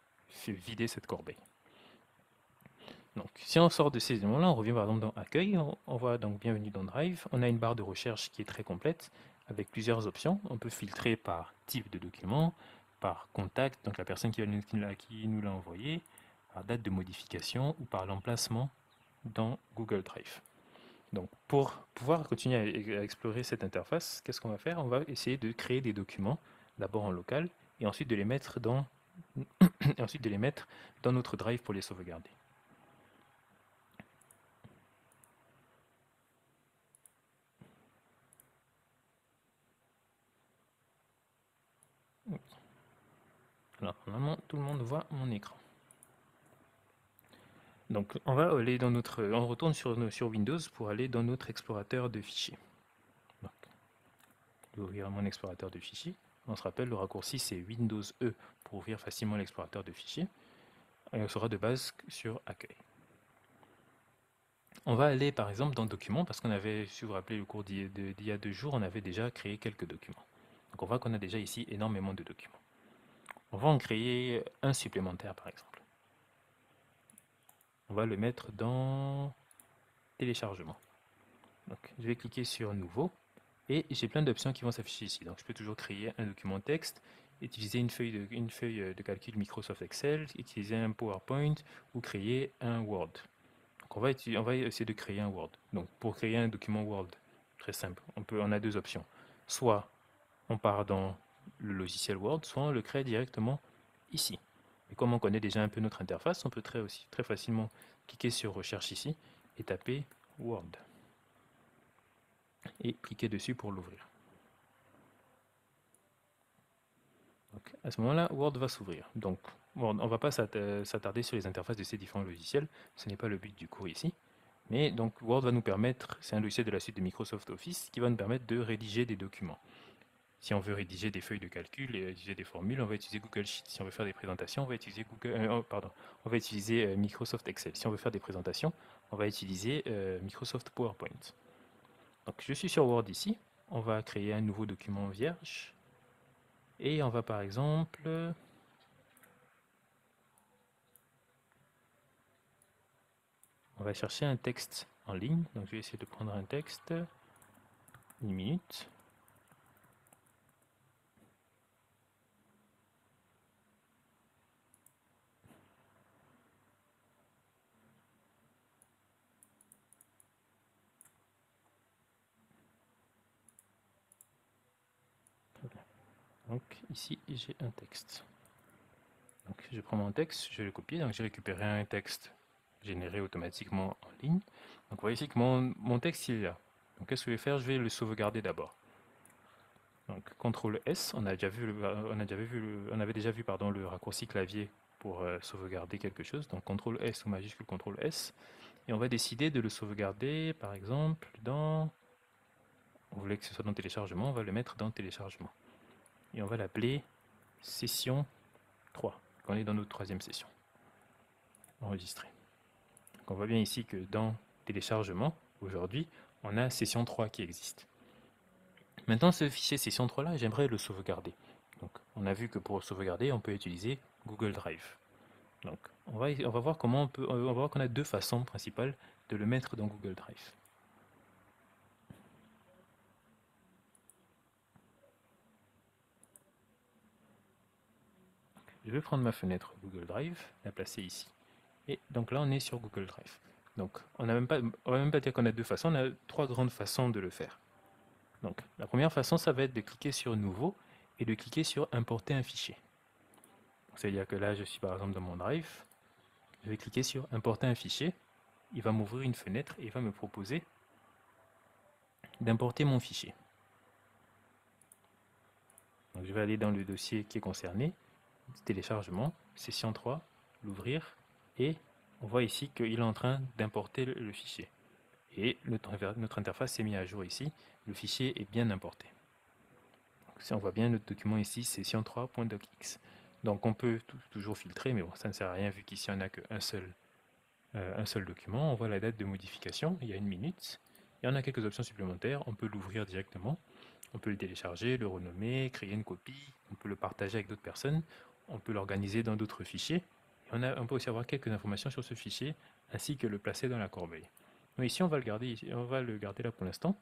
vider cette corbeille. Donc, si on sort de ces éléments-là, on revient par exemple dans Accueil, on voit donc Bienvenue dans Drive. On a une barre de recherche qui est très complète avec plusieurs options. On peut filtrer par type de document, par contact, donc la personne qui nous l'a envoyé, par date de modification ou par l'emplacement dans Google Drive. Donc, pour pouvoir continuer à explorer cette interface, qu'est-ce qu'on va faire? On va essayer de créer des documents, d'abord en local, et ensuite de les mettre dans, notre Drive pour les sauvegarder. Alors, normalement, tout le monde voit mon écran. Donc, on va aller dans on retourne sur Windows pour aller dans notre explorateur de fichiers. Donc, je vais ouvrir mon explorateur de fichiers. On se rappelle, le raccourci c'est Windows E pour ouvrir facilement l'explorateur de fichiers. Et on sera de base sur Accueil. On va aller par exemple dans Documents, parce qu'on avait, si vous vous rappelez le cours d'il y a 2 jours, on avait déjà créé quelques documents. Donc on voit qu'on a déjà ici énormément de documents. On va en créer un supplémentaire par exemple. On va le mettre dans Téléchargement. Donc je vais cliquer sur Nouveau, et j'ai plein d'options qui vont s'afficher ici. Donc je peux toujours créer un document texte, utiliser une feuille de calcul Microsoft Excel, utiliser un PowerPoint ou créer un Word. Donc on va essayer de créer un Word. Donc pour créer un document Word, très simple, on a deux options. Soit on part dans le logiciel Word, soit on le crée directement ici. Et comme on connaît déjà un peu notre interface, on peut très facilement cliquer sur Recherche ici et taper Word. Et cliquer dessus pour l'ouvrir. À ce moment-là, Word va s'ouvrir. Donc, on ne va pas s'attarder sur les interfaces de ces différents logiciels. Ce n'est pas le but du cours ici. Mais donc, Word va nous permettre, c'est un logiciel de la suite de Microsoft Office, qui va nous permettre de rédiger des documents. Si on veut rédiger des feuilles de calcul et rédiger des formules, on va utiliser Google Sheets. Si on veut faire des présentations, on va utiliser on va utiliser Microsoft Excel. Si on veut faire des présentations, on va utiliser Microsoft PowerPoint. Donc, je suis sur Word ici. On va créer un nouveau document vierge. Et on va par exemple on va chercher un texte en ligne. Donc je vais essayer de prendre un texte. Une minute. Donc ici j'ai un texte. Donc je prends mon texte, je vais le copier. Donc j'ai récupéré un texte généré automatiquement en ligne. Donc vous voyez ici que mon texte il est là. Donc qu'est-ce que je vais faire? Je vais le sauvegarder d'abord. Donc CTRL S, on avait déjà vu pardon, le raccourci clavier pour sauvegarder quelque chose. Donc CTRL S ou majuscule CTRL S. Et on va décider de le sauvegarder par exemple dans... On voulait que ce soit dans téléchargement, on va le mettre dans téléchargement. Et on va l'appeler session 3. On est dans notre troisième session. Enregistrer. Donc on voit bien ici que dans téléchargement, aujourd'hui, on a session 3 qui existe. Maintenant, ce fichier session 3 là, j'aimerais le sauvegarder. Donc, on a vu que pour sauvegarder, on peut utiliser Google Drive. Donc, on va voir comment on va voir qu'on a deux façons principales de le mettre dans Google Drive. Je vais prendre ma fenêtre Google Drive, la placer ici. Et donc là, on est sur Google Drive. Donc, on va même pas dire qu'on a deux façons, on a trois grandes façons de le faire. Donc, la première façon, ça va être de cliquer sur Nouveau et de cliquer sur Importer un fichier. C'est-à-dire que là, je suis par exemple dans mon Drive, je vais cliquer sur Importer un fichier, il va m'ouvrir une fenêtre et il va me proposer d'importer mon fichier. Donc, je vais aller dans le dossier qui est concerné, téléchargement, session 3, l'ouvrir, et on voit ici qu'il est en train d'importer le fichier. Et notre interface s'est mise à jour ici, le fichier est bien importé. Donc, si on voit bien notre document ici, session3.docx. Donc on peut toujours filtrer, mais bon, ça ne sert à rien vu qu'ici on n'a qu'un seul document. On voit la date de modification, il y a une minute. Et on a quelques options supplémentaires, on peut l'ouvrir directement, on peut le télécharger, le renommer, créer une copie, on peut le partager avec d'autres personnes, on peut l'organiser dans d'autres fichiers. Et on peut aussi avoir quelques informations sur ce fichier, ainsi que le placer dans la corbeille. Donc ici, on va le garder là pour l'instant.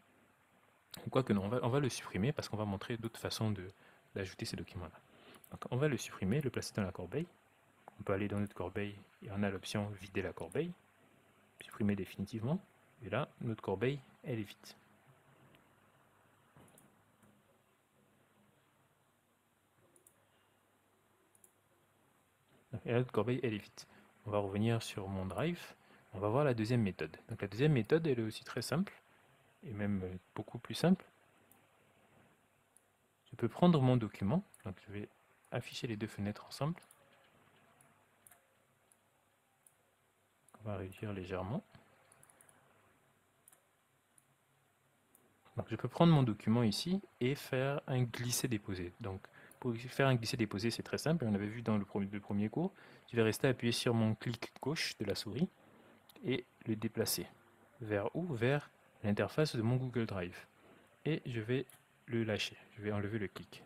Quoique non, on va le supprimer parce qu'on va montrer d'autres façons d'ajouter ces documents-là. Donc on va le supprimer, le placer dans la corbeille. On peut aller dans notre corbeille et on a l'option vider la corbeille, supprimer définitivement. Et là, notre corbeille, elle est vide. Et là, notre corbeille, elle est vide. On va revenir sur mon drive. On va voir la deuxième méthode. Donc la deuxième méthode, elle est aussi très simple, et même beaucoup plus simple. Je peux prendre mon document. Donc je vais afficher les deux fenêtres ensemble. On va réduire légèrement. Donc je peux prendre mon document ici et faire un glisser-déposer. Donc pour faire un glisser-déposer, c'est très simple. On avait vu dans le premier cours. Je vais rester appuyé sur mon clic gauche de la souris et le déplacer. Vers où? Vers l'interface de mon Google Drive. Et je vais le lâcher. Je vais enlever le clic.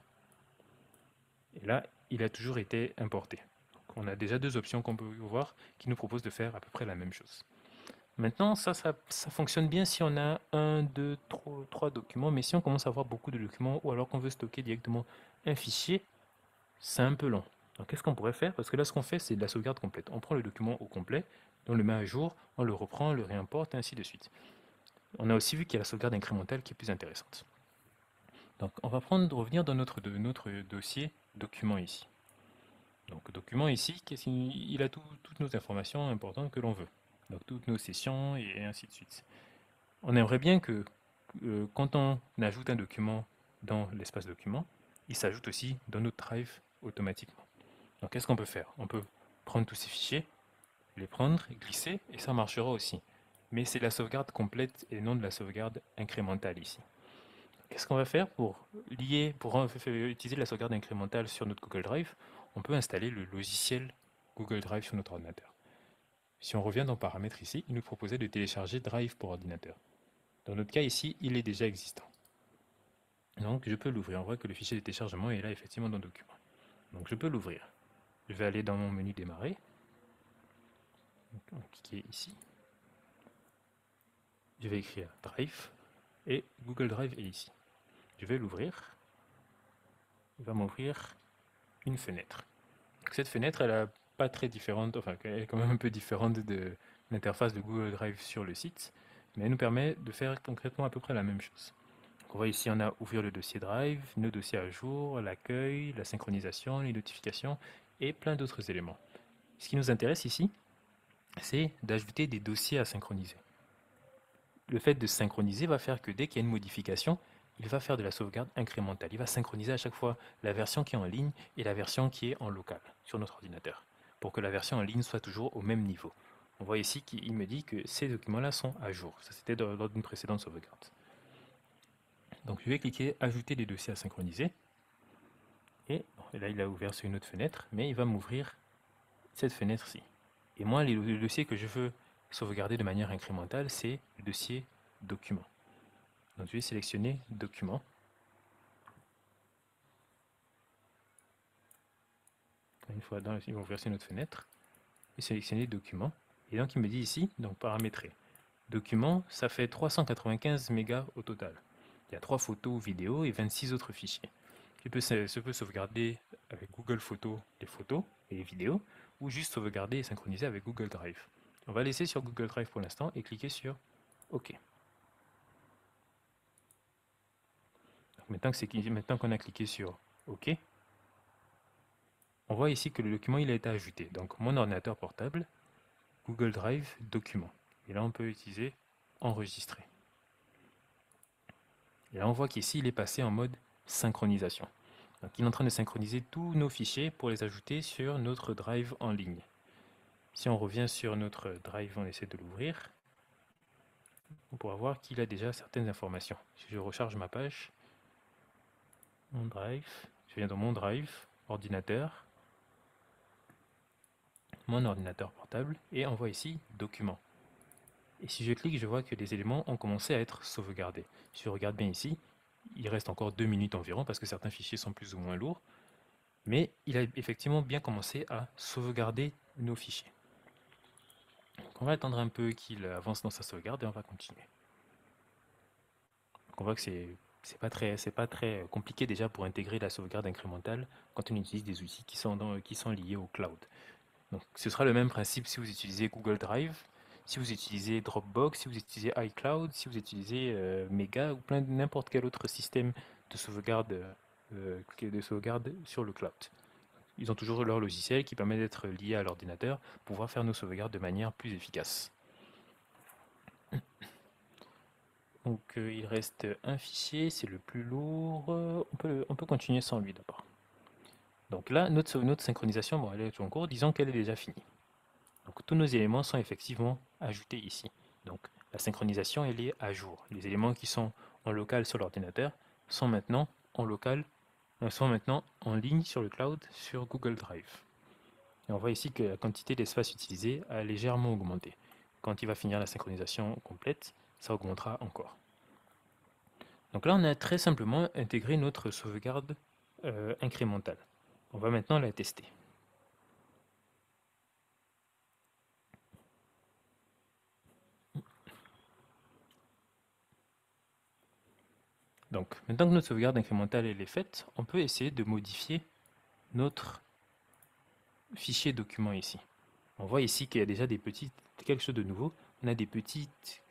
Et là, il a toujours été importé. Donc on a déjà deux options qu'on peut voir qui nous proposent de faire à peu près la même chose. Maintenant, ça fonctionne bien si on a un, deux, trois documents, mais si on commence à avoir beaucoup de documents ou alors qu'on veut stocker directement un fichier, c'est un peu long. Donc qu'est-ce qu'on pourrait faire? Parce que là, ce qu'on fait, c'est de la sauvegarde complète. On prend le document au complet, on le met à jour, on le reprend, on le réimporte, et ainsi de suite. On a aussi vu qu'il y a la sauvegarde incrémentale qui est plus intéressante. Donc on va revenir dans notre dossier document ici. Donc document ici, il a toutes nos informations importantes que l'on veut. Donc toutes nos sessions et ainsi de suite. On aimerait bien que quand on ajoute un document dans l'espace document, il s'ajoute aussi dans notre drive automatiquement. Donc qu'est-ce qu'on peut faire? On peut prendre tous ces fichiers, les prendre, glisser, et ça marchera aussi. Mais c'est la sauvegarde complète et non de la sauvegarde incrémentale ici. Qu'est-ce qu'on va faire pour utiliser la sauvegarde incrémentale sur notre Google Drive? On peut installer le logiciel Google Drive sur notre ordinateur. Si on revient dans paramètres ici, il nous proposait de télécharger Drive pour ordinateur. Dans notre cas ici, il est déjà existant. Donc je peux l'ouvrir. On voit que le fichier de téléchargement est là effectivement dans le document. Donc je peux l'ouvrir. Je vais aller dans mon menu démarrer. On va cliquer ici. Je vais écrire Drive et Google Drive est ici. Je vais l'ouvrir. Il va m'ouvrir une fenêtre. Donc cette fenêtre, elle est pas très différente, enfin elle est quand même un peu différente de l'interface de Google Drive sur le site, mais elle nous permet de faire concrètement à peu près la même chose. Donc on voit ici, on a ouvrir le dossier Drive, nos dossiers à jour, l'accueil, la synchronisation, les notifications et plein d'autres éléments. Ce qui nous intéresse ici, c'est d'ajouter des dossiers à synchroniser. Le fait de synchroniser va faire que dès qu'il y a une modification, il va faire de la sauvegarde incrémentale. Il va synchroniser à chaque fois la version qui est en ligne et la version qui est en local sur notre ordinateur, pour que la version en ligne soit toujours au même niveau. On voit ici qu'il me dit que ces documents-là sont à jour. Ça, c'était lors d'une précédente sauvegarde. Donc je vais cliquer Ajouter des dossiers à synchroniser. Et là, il a ouvert sur une autre fenêtre, mais il va m'ouvrir cette fenêtre-ci. Et moi, le dossier que je veux sauvegarder de manière incrémentale, c'est le dossier document. Donc je vais sélectionner document. Une fois dans, il va ouvrir sur notre fenêtre et sélectionner document. Et donc il me dit ici, donc paramétrer. Document, ça fait 395 mégas au total. Il y a 3 photos, vidéos et 26 autres fichiers. Je peux sauvegarder avec Google Photos les photos et les vidéos, ou juste sauvegarder et synchroniser avec Google Drive. On va laisser sur Google Drive pour l'instant et cliquer sur OK. Donc maintenant qu'on a cliqué sur OK, on voit ici que le document il a été ajouté. Donc mon ordinateur portable, Google Drive, document. Et là on peut utiliser enregistrer. Et là on voit qu'ici il est passé en mode synchronisation. Donc il est en train de synchroniser tous nos fichiers pour les ajouter sur notre Drive en ligne. Si on revient sur notre Drive, on essaie de l'ouvrir, on pourra voir qu'il a déjà certaines informations. Si je recharge ma page, mon Drive, je viens dans mon Drive, ordinateur, mon ordinateur portable, et on voit ici Documents. Et si je clique, je vois que les éléments ont commencé à être sauvegardés. Si je regarde bien ici, il reste encore 2 minutes environ, parce que certains fichiers sont plus ou moins lourds, mais il a effectivement bien commencé à sauvegarder nos fichiers. Donc on va attendre un peu qu'il avance dans sa sauvegarde et on va continuer. Donc on voit que c'est pas très compliqué déjà pour intégrer la sauvegarde incrémentale quand on utilise des outils qui sont liés au cloud. Donc ce sera le même principe si vous utilisez Google Drive, si vous utilisez Dropbox, si vous utilisez iCloud, si vous utilisez Mega ou n'importe quel autre système de sauvegarde sur le cloud. Ils ont toujours leur logiciel qui permet d'être lié à l'ordinateur pour pouvoir faire nos sauvegardes de manière plus efficace. Donc il reste un fichier, c'est le plus lourd. On peut continuer sans lui d'abord. Donc là, notre synchronisation, bon, elle est en cours, disons qu'elle est déjà finie. Donc tous nos éléments sont effectivement ajoutés ici. Donc la synchronisation, elle est à jour. Les éléments qui sont en local sur l'ordinateur sont maintenant sont maintenant en ligne sur le cloud sur Google Drive. Et on voit ici que la quantité d'espace utilisé a légèrement augmenté. Quand il va finir la synchronisation complète, ça augmentera encore. Donc là, on a très simplement intégré notre sauvegarde incrémentale. On va maintenant la tester. Donc, maintenant que notre sauvegarde incrémentale elle est faite, on peut essayer de modifier notre fichier document ici. On voit ici qu'il y a déjà quelque chose de nouveau. On a des petites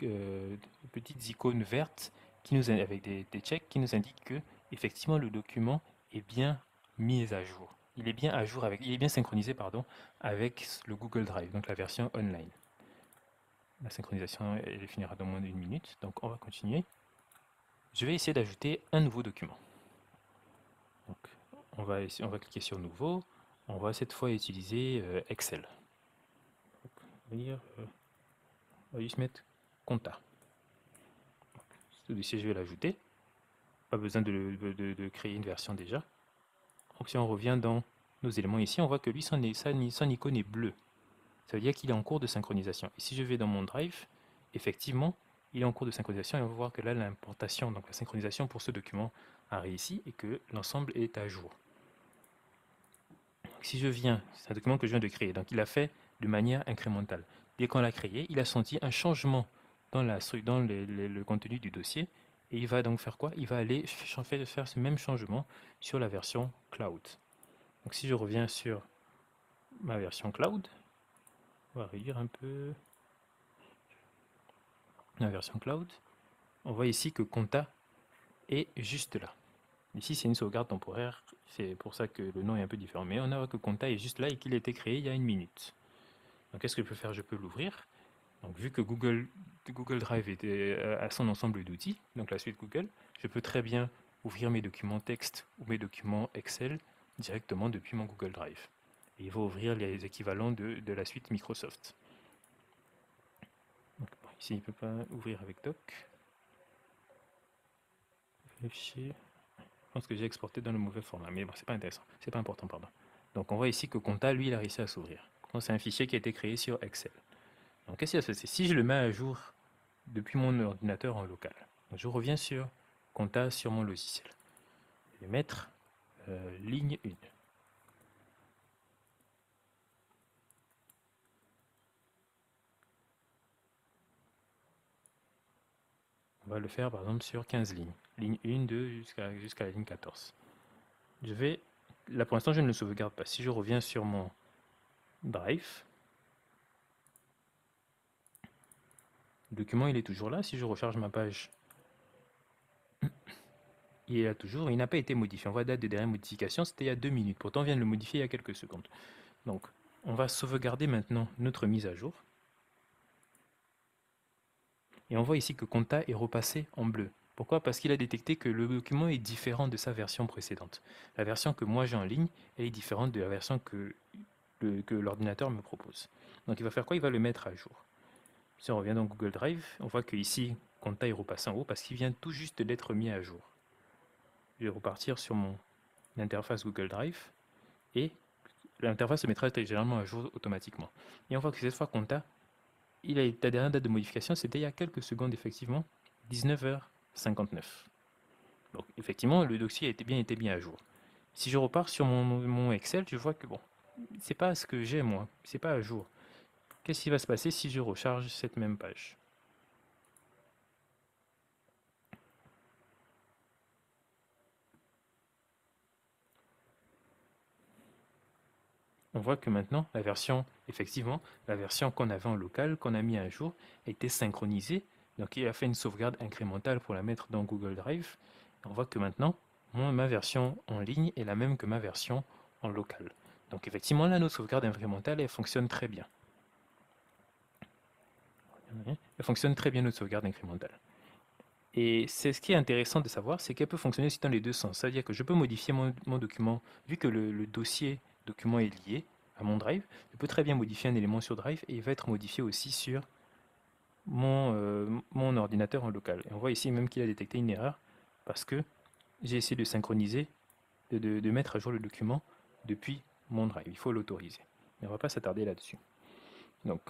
icônes vertes avec des checks qui nous indiquent que effectivement le document est bien mis à jour. Il est bien à jour il est bien synchronisé avec le Google Drive, donc la version online. La synchronisation elle finira dans moins d'une minute, donc on va continuer. Je vais essayer d'ajouter un nouveau document. Donc, on va cliquer sur nouveau. On va cette fois utiliser Excel. On va juste mettre compta. Celui-ci, je vais l'ajouter. Pas besoin de créer une version déjà. Donc si on revient dans nos éléments ici, on voit que lui, son icône est bleue. Ça veut dire qu'il est en cours de synchronisation. Et si je vais dans mon Drive, effectivement, il est en cours de synchronisation et on va voir que là, l'importation, donc la synchronisation pour ce document a réussi et que l'ensemble est à jour. Donc, si je viens, c'est un document que je viens de créer, donc il a fait de manière incrémentale. Dès qu'on l'a créé, il a senti un changement dans le contenu du dossier et il va donc faire quoi? Il va aller faire ce même changement sur la version cloud. Donc si je reviens sur ma version cloud, on va réduire un peu la version cloud. On voit ici que compta est juste là. Ici, c'est une sauvegarde temporaire, c'est pour ça que le nom est un peu différent. Mais on a que compta est juste là et qu'il a été créé il y a une minute. Donc, qu'est-ce que je peux faire? Je peux l'ouvrir. Donc, vu que Google Drive a son ensemble d'outils, donc la suite Google, je peux très bien ouvrir mes documents texte ou mes documents Excel directement depuis mon Google Drive. Et il va ouvrir les équivalents de la suite Microsoft. Donc, ici, il ne peut pas ouvrir avec Doc. Fichier. Je pense que j'ai exporté dans le mauvais format, mais bon, c'est pas intéressant, c'est pas important, pardon. Donc on voit ici que compta, lui, il a réussi à s'ouvrir. C'est un fichier qui a été créé sur Excel. Donc qu'est-ce qui va se passer? Si je le mets à jour depuis mon ordinateur en local, donc, je reviens sur compta sur mon logiciel. Je vais mettre ligne 1. On va le faire par exemple sur 15 lignes. Ligne 1, 2 jusqu'à la ligne 14. Là pour l'instant je ne le sauvegarde pas. Si je reviens sur mon Drive, le document il est toujours là. Si je recharge ma page, il est là toujours. Il n'a pas été modifié. On voit la date de dernière modification, c'était il y a 2 minutes. Pourtant on vient de le modifier il y a quelques secondes. Donc on va sauvegarder maintenant notre mise à jour. Et on voit ici que compta est repassé en bleu. Pourquoi? Parce qu'il a détecté que le document est différent de sa version précédente. La version que moi j'ai en ligne, elle est différente de la version que l'ordinateur me propose. Donc il va faire quoi? Il va le mettre à jour. Si on revient dans Google Drive, on voit que ici, compta est repassé en haut parce qu'il vient tout juste d'être mis à jour. Je vais repartir sur mon interface Google Drive et l'interface se mettra généralement à jour automatiquement. Et on voit que cette fois, compta, la dernière date de modification, c'était il y a quelques secondes, effectivement, 19h59. Donc, effectivement, le dossier était bien à jour. Si je repars sur mon Excel, je vois que bon, c'est pas ce que j'ai moi, c'est pas à jour. Qu'est-ce qui va se passer si je recharge cette même page? On voit que maintenant, effectivement, la version qu'on avait en local, qu'on a mis à jour, était synchronisée. Donc il a fait une sauvegarde incrémentale pour la mettre dans Google Drive. On voit que maintenant, ma version en ligne est la même que ma version en local. Donc effectivement, là, notre sauvegarde incrémentale, elle fonctionne très bien. Elle fonctionne très bien, notre sauvegarde incrémentale. Et c'est ce qui est intéressant de savoir, c'est qu'elle peut fonctionner aussi dans les deux sens. C'est-à-dire que je peux modifier mon document, vu que le dossier document est lié à mon Drive, je peux très bien modifier un élément sur Drive et il va être modifié aussi sur mon ordinateur en local. Et on voit ici même qu'il a détecté une erreur parce que j'ai essayé de synchroniser, de mettre à jour le document depuis mon Drive. Il faut l'autoriser. Mais on ne va pas s'attarder là-dessus. Donc,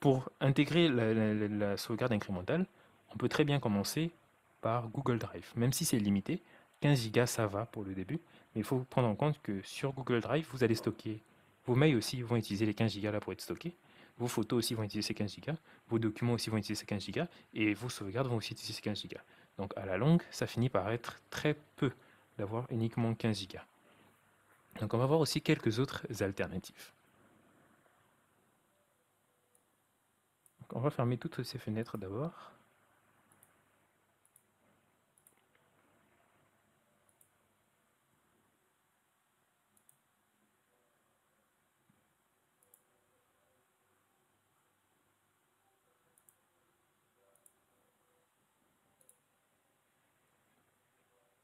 pour intégrer la sauvegarde incrémentale, on peut très bien commencer par Google Drive. Même si c'est limité, 15 Go ça va pour le début, mais il faut prendre en compte que sur Google Drive, vous allez stocker, vos mails aussi vont utiliser les 15 Go là pour être stockés, vos photos aussi vont utiliser ces 15 Go, vos documents aussi vont utiliser ces 15 Go, et vos sauvegardes vont aussi utiliser ces 15 Go. Donc à la longue, ça finit par être très peu d'avoir uniquement 15 Go. Donc on va voir aussi quelques autres alternatives. Donc, on va fermer toutes ces fenêtres d'abord.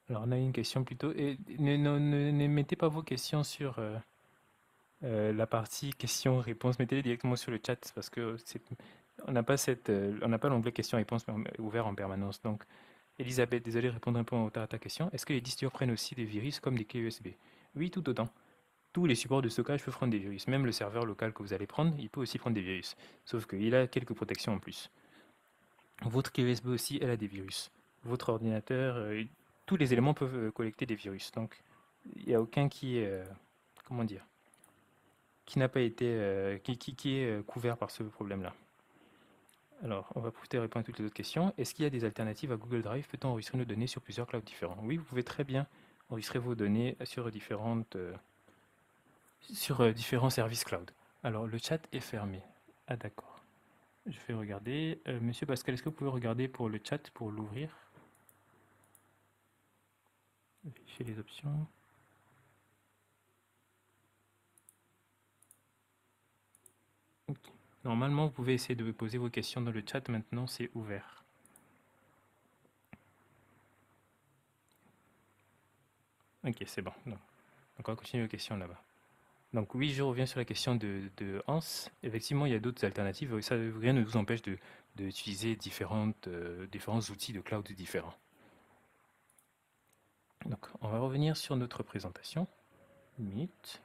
Alors on a une question plutôt. Et ne mettez pas vos questions sur la partie questions-réponses. Mettez-les directement sur le chat parce que on n'a pas on n'a pas l'onglet questions-réponses ouvert en permanence. Donc, Elisabeth, désolé de répondre un peu en retard à ta question. Est-ce que les distilleurs prennent aussi des virus comme des clés USB? Oui, tout autant. Tous les supports de stockage peuvent prendre des virus. Même le serveur local que vous allez prendre, il peut aussi prendre des virus. Sauf qu'il a quelques protections en plus. Votre clé USB aussi, elle a des virus. Votre ordinateur, tous les éléments peuvent collecter des virus. Donc, il n'y a aucun qui est, comment dire, qui n'a pas été, qui est couvert par ce problème-là. Alors, on va profiter de répondre à toutes les autres questions. Est-ce qu'il y a des alternatives à Google Drive? Peut-on enregistrer nos données sur plusieurs clouds différents? Oui, vous pouvez très bien enregistrer vos données sur différents services cloud. Alors, le chat est fermé. Ah, d'accord. Je vais regarder. Monsieur Pascal, est-ce que vous pouvez regarder pour le chat pour l'ouvrir? Vérifier les options. Ok. Normalement, vous pouvez essayer de poser vos questions dans le chat. Maintenant, c'est ouvert. Ok, c'est bon. Donc, on va continuer les questions là-bas. Donc oui, je reviens sur la question de Hans. Effectivement, il y a d'autres alternatives. Ça, rien ne vous empêche d'utiliser différents outils de cloud différents. Donc, on va revenir sur notre présentation. Une minute.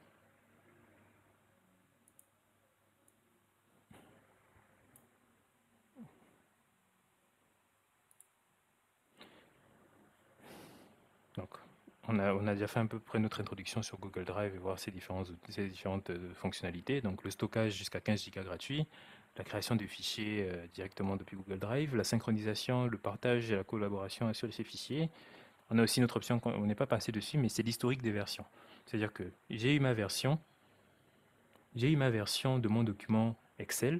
Donc, on a déjà fait à peu près notre introduction sur Google Drive et voir ses différentes fonctionnalités. Donc, le stockage jusqu'à 15 Go gratuit, la création de fichiers directement depuis Google Drive, la synchronisation, le partage et la collaboration sur ces fichiers. On a aussi notre option, on n'est pas passé dessus, mais c'est l'historique des versions. C'est-à-dire que j'ai eu ma version de mon document Excel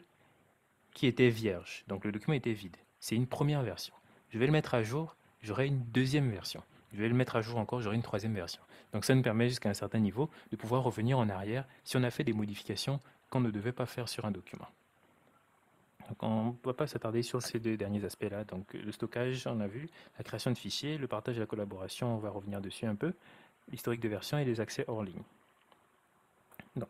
qui était vierge. Donc le document était vide. C'est une première version. Je vais le mettre à jour, j'aurai une deuxième version. Je vais le mettre à jour encore, j'aurai une troisième version. Donc ça nous permet jusqu'à un certain niveau de pouvoir revenir en arrière si on a fait des modifications qu'on ne devait pas faire sur un document. Donc on ne va pas s'attarder sur ces deux derniers aspects-là. Donc le stockage, on a vu, la création de fichiers, le partage et la collaboration, on va revenir dessus un peu, l'historique de version et les accès hors ligne. Donc,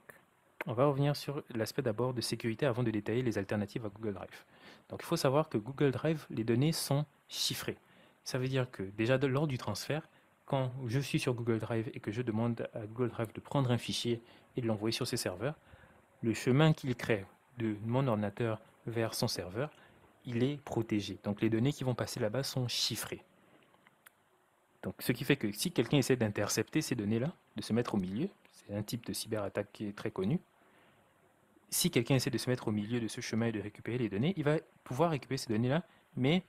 on va revenir sur l'aspect d'abord de sécurité avant de détailler les alternatives à Google Drive. Donc il faut savoir que Google Drive, les données sont chiffrées. Ça veut dire que déjà lors du transfert, quand je suis sur Google Drive et que je demande à Google Drive de prendre un fichier et de l'envoyer sur ses serveurs, le chemin qu'il crée de mon ordinateur vers son serveur, il est protégé. Donc les données qui vont passer là-bas sont chiffrées. Donc ce qui fait que si quelqu'un essaie d'intercepter ces données-là, de se mettre au milieu, c'est un type de cyberattaque qui est très connu, si quelqu'un essaie de se mettre au milieu de ce chemin et de récupérer les données, il va pouvoir récupérer ces données-là, mais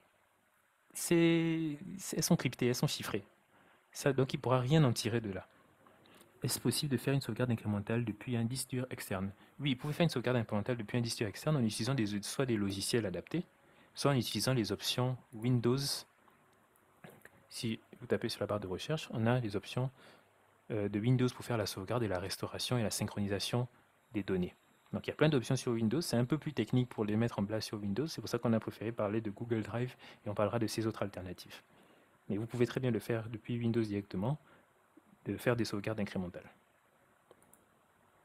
elles sont cryptées, elles sont chiffrées. Ça, donc il ne pourra rien en tirer de là. Est-ce possible de faire une sauvegarde incrémentale depuis un disque dur externe? Oui, vous pouvez faire une sauvegarde incrémentale depuis un disque dur externe en utilisant soit des logiciels adaptés, soit en utilisant les options Windows. Si vous tapez sur la barre de recherche, on a les options de Windows pour faire la sauvegarde et la restauration et la synchronisation des données. Donc il y a plein d'options sur Windows, c'est un peu plus technique pour les mettre en place sur Windows, c'est pour ça qu'on a préféré parler de Google Drive et on parlera de ces autres alternatives. Mais vous pouvez très bien le faire depuis Windows directement, de faire des sauvegardes incrémentales.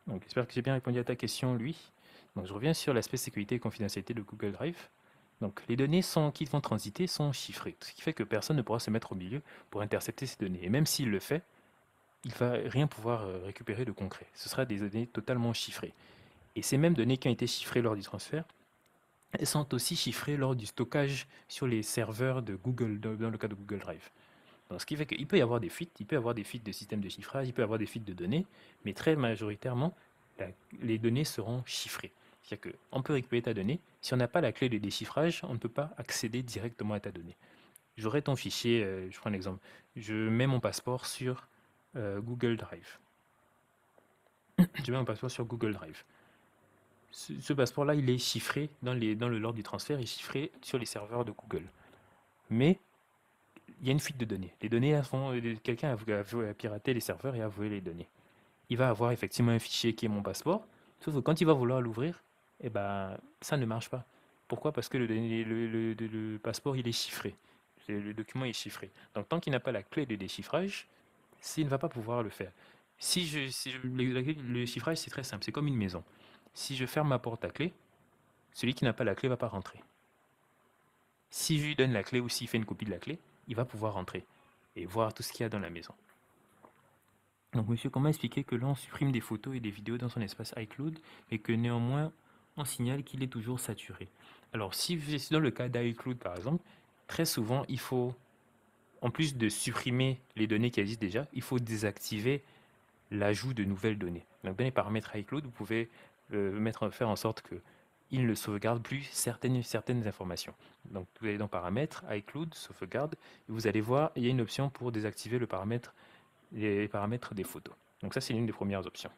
Donc j'espère que j'ai bien répondu à ta question, lui. Donc je reviens sur l'aspect sécurité et confidentialité de Google Drive. Donc les données qui vont transiter sont chiffrées, ce qui fait que personne ne pourra se mettre au milieu pour intercepter ces données. Et même s'il le fait, il ne va rien pouvoir récupérer de concret. Ce sera des données totalement chiffrées. Et ces mêmes données qui ont été chiffrées lors du transfert, elles sont aussi chiffrées lors du stockage sur les serveurs de Google, dans le cas de Google Drive. Donc, ce qui fait qu'il peut y avoir des fuites, il peut y avoir des fuites de systèmes de chiffrage, il peut y avoir des fuites de données, mais très majoritairement, les données seront chiffrées. C'est-à-dire qu'on peut récupérer ta donnée, si on n'a pas la clé de déchiffrage, on ne peut pas accéder directement à ta donnée. J'aurai ton fichier, je prends un exemple, je mets mon passeport sur Google Drive. je mets mon passeport sur Google Drive. Ce passeport-là, il est chiffré dans le log du transfert, il est chiffré sur les serveurs de Google. Mais il y a une fuite de données. Les données, quelqu'un a piraté les serveurs et a volé les données. Il va avoir effectivement un fichier qui est mon passeport, sauf que quand il va vouloir l'ouvrir, eh ben, ça ne marche pas. Pourquoi? Parce que le passeport, il est chiffré. Le document est chiffré. Donc, tant qu'il n'a pas la clé de déchiffrage, il ne va pas pouvoir le faire. Le chiffrage, c'est très simple. C'est comme une maison. Si je ferme ma porte à clé, celui qui n'a pas la clé ne va pas rentrer. Si je lui donne la clé ou s'il fait une copie de la clé, il va pouvoir rentrer et voir tout ce qu'il y a dans la maison. Donc, monsieur, comment expliquer que l'on supprime des photos et des vidéos dans son espace iCloud, mais que néanmoins, on signale qu'il est toujours saturé? Alors, si dans le cas d'iCloud, par exemple, très souvent, il faut, en plus de supprimer les données qui existent déjà, il faut désactiver l'ajout de nouvelles données. Donc, dans les paramètres iCloud, vous pouvez faire en sorte que il ne sauvegarde plus certaines informations. Donc, vous allez dans Paramètres, iCloud, Sauvegarde, et vous allez voir, il y a une option pour désactiver les paramètres des photos. Donc ça, c'est l'une des premières options.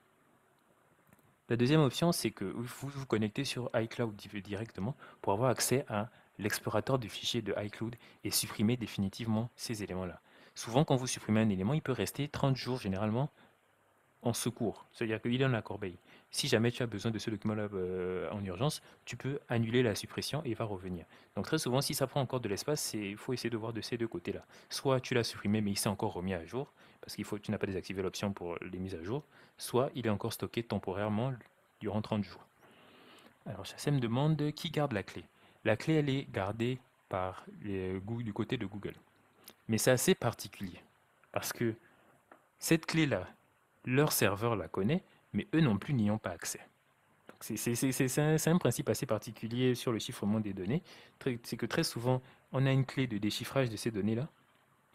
La deuxième option, c'est que vous vous connectez sur iCloud directement pour avoir accès à l'explorateur de fichiers de iCloud et supprimer définitivement ces éléments-là. Souvent, quand vous supprimez un élément, il peut rester 30 jours généralement en secours, c'est-à-dire qu'il est dans la corbeille. Si jamais tu as besoin de ce document-là en urgence, tu peux annuler la suppression et il va revenir. Donc très souvent, si ça prend encore de l'espace, il faut essayer de voir de ces deux côtés-là. Soit tu l'as supprimé, mais il s'est encore remis à jour, parce tu n'as pas désactivé l'option pour les mises à jour, soit il est encore stocké temporairement durant 30 jours. Alors, ça me demande qui garde la clé. La clé, elle est gardée par du côté de Google. Mais c'est assez particulier, parce que cette clé-là, leur serveur la connaît, mais eux non plus n'y ont pas accès. C'est un principe assez particulier sur le chiffrement des données. C'est que très souvent, on a une clé de déchiffrage de ces données-là,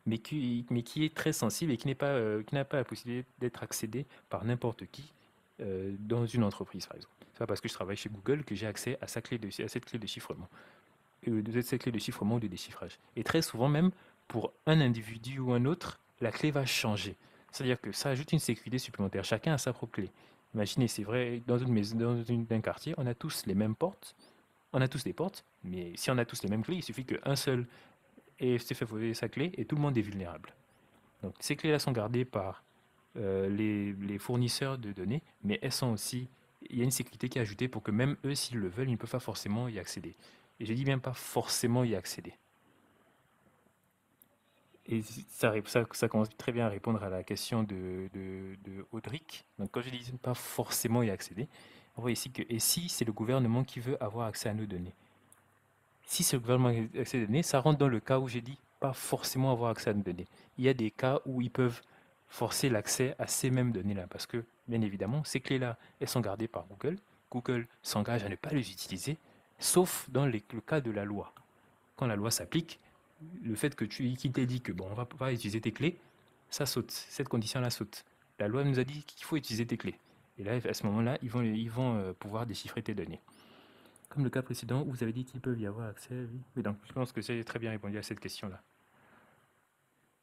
mais qui est très sensible et qui n'a pas la possibilité d'être accédée par n'importe qui dans une entreprise, par exemple. C'est pas parce que je travaille chez Google que j'ai accès à cette clé de chiffrement, cette clé de chiffrement ou de déchiffrage. Et très souvent même, pour un individu ou un autre, la clé va changer. C'est-à-dire que ça ajoute une sécurité supplémentaire. Chacun a sa propre clé. Imaginez, c'est vrai, dans une maison, un quartier, on a tous les mêmes portes, on a tous des portes, mais si on a tous les mêmes clés, il suffit qu'un seul s'est fait voler sa clé et tout le monde est vulnérable. Donc ces clés-là sont gardées par les fournisseurs de données, mais elles sont aussi, il y a une sécurité qui est ajoutée pour que même eux, s'ils le veulent, ils ne peuvent pas forcément y accéder. Et je dis bien pas forcément y accéder. Et ça commence très bien à répondre à la question de Audric. Donc quand je dis pas forcément y accéder, on voit ici que et si c'est le gouvernement qui veut avoir accès à nos données. Si c'est le gouvernement qui a accès aux données, ça rentre dans le cas où j'ai dit pas forcément avoir accès à nos données. Il y a des cas où ils peuvent forcer l'accès à ces mêmes données-là parce que, bien évidemment, ces clés-là, elles sont gardées par Google. Google s'engage à ne pas les utiliser, sauf dans le cas de la loi. Quand la loi s'applique, le fait que qu'il t'ait dit que bon, on va pas utiliser tes clés, ça saute. Cette condition-là saute. La loi nous a dit qu'il faut utiliser tes clés. Et là, à ce moment-là, ils vont pouvoir déchiffrer tes données. Comme le cas précédent où vous avez dit qu'ils peuvent y avoir accès, oui. Oui, donc je pense que j'ai très bien répondu à cette question-là.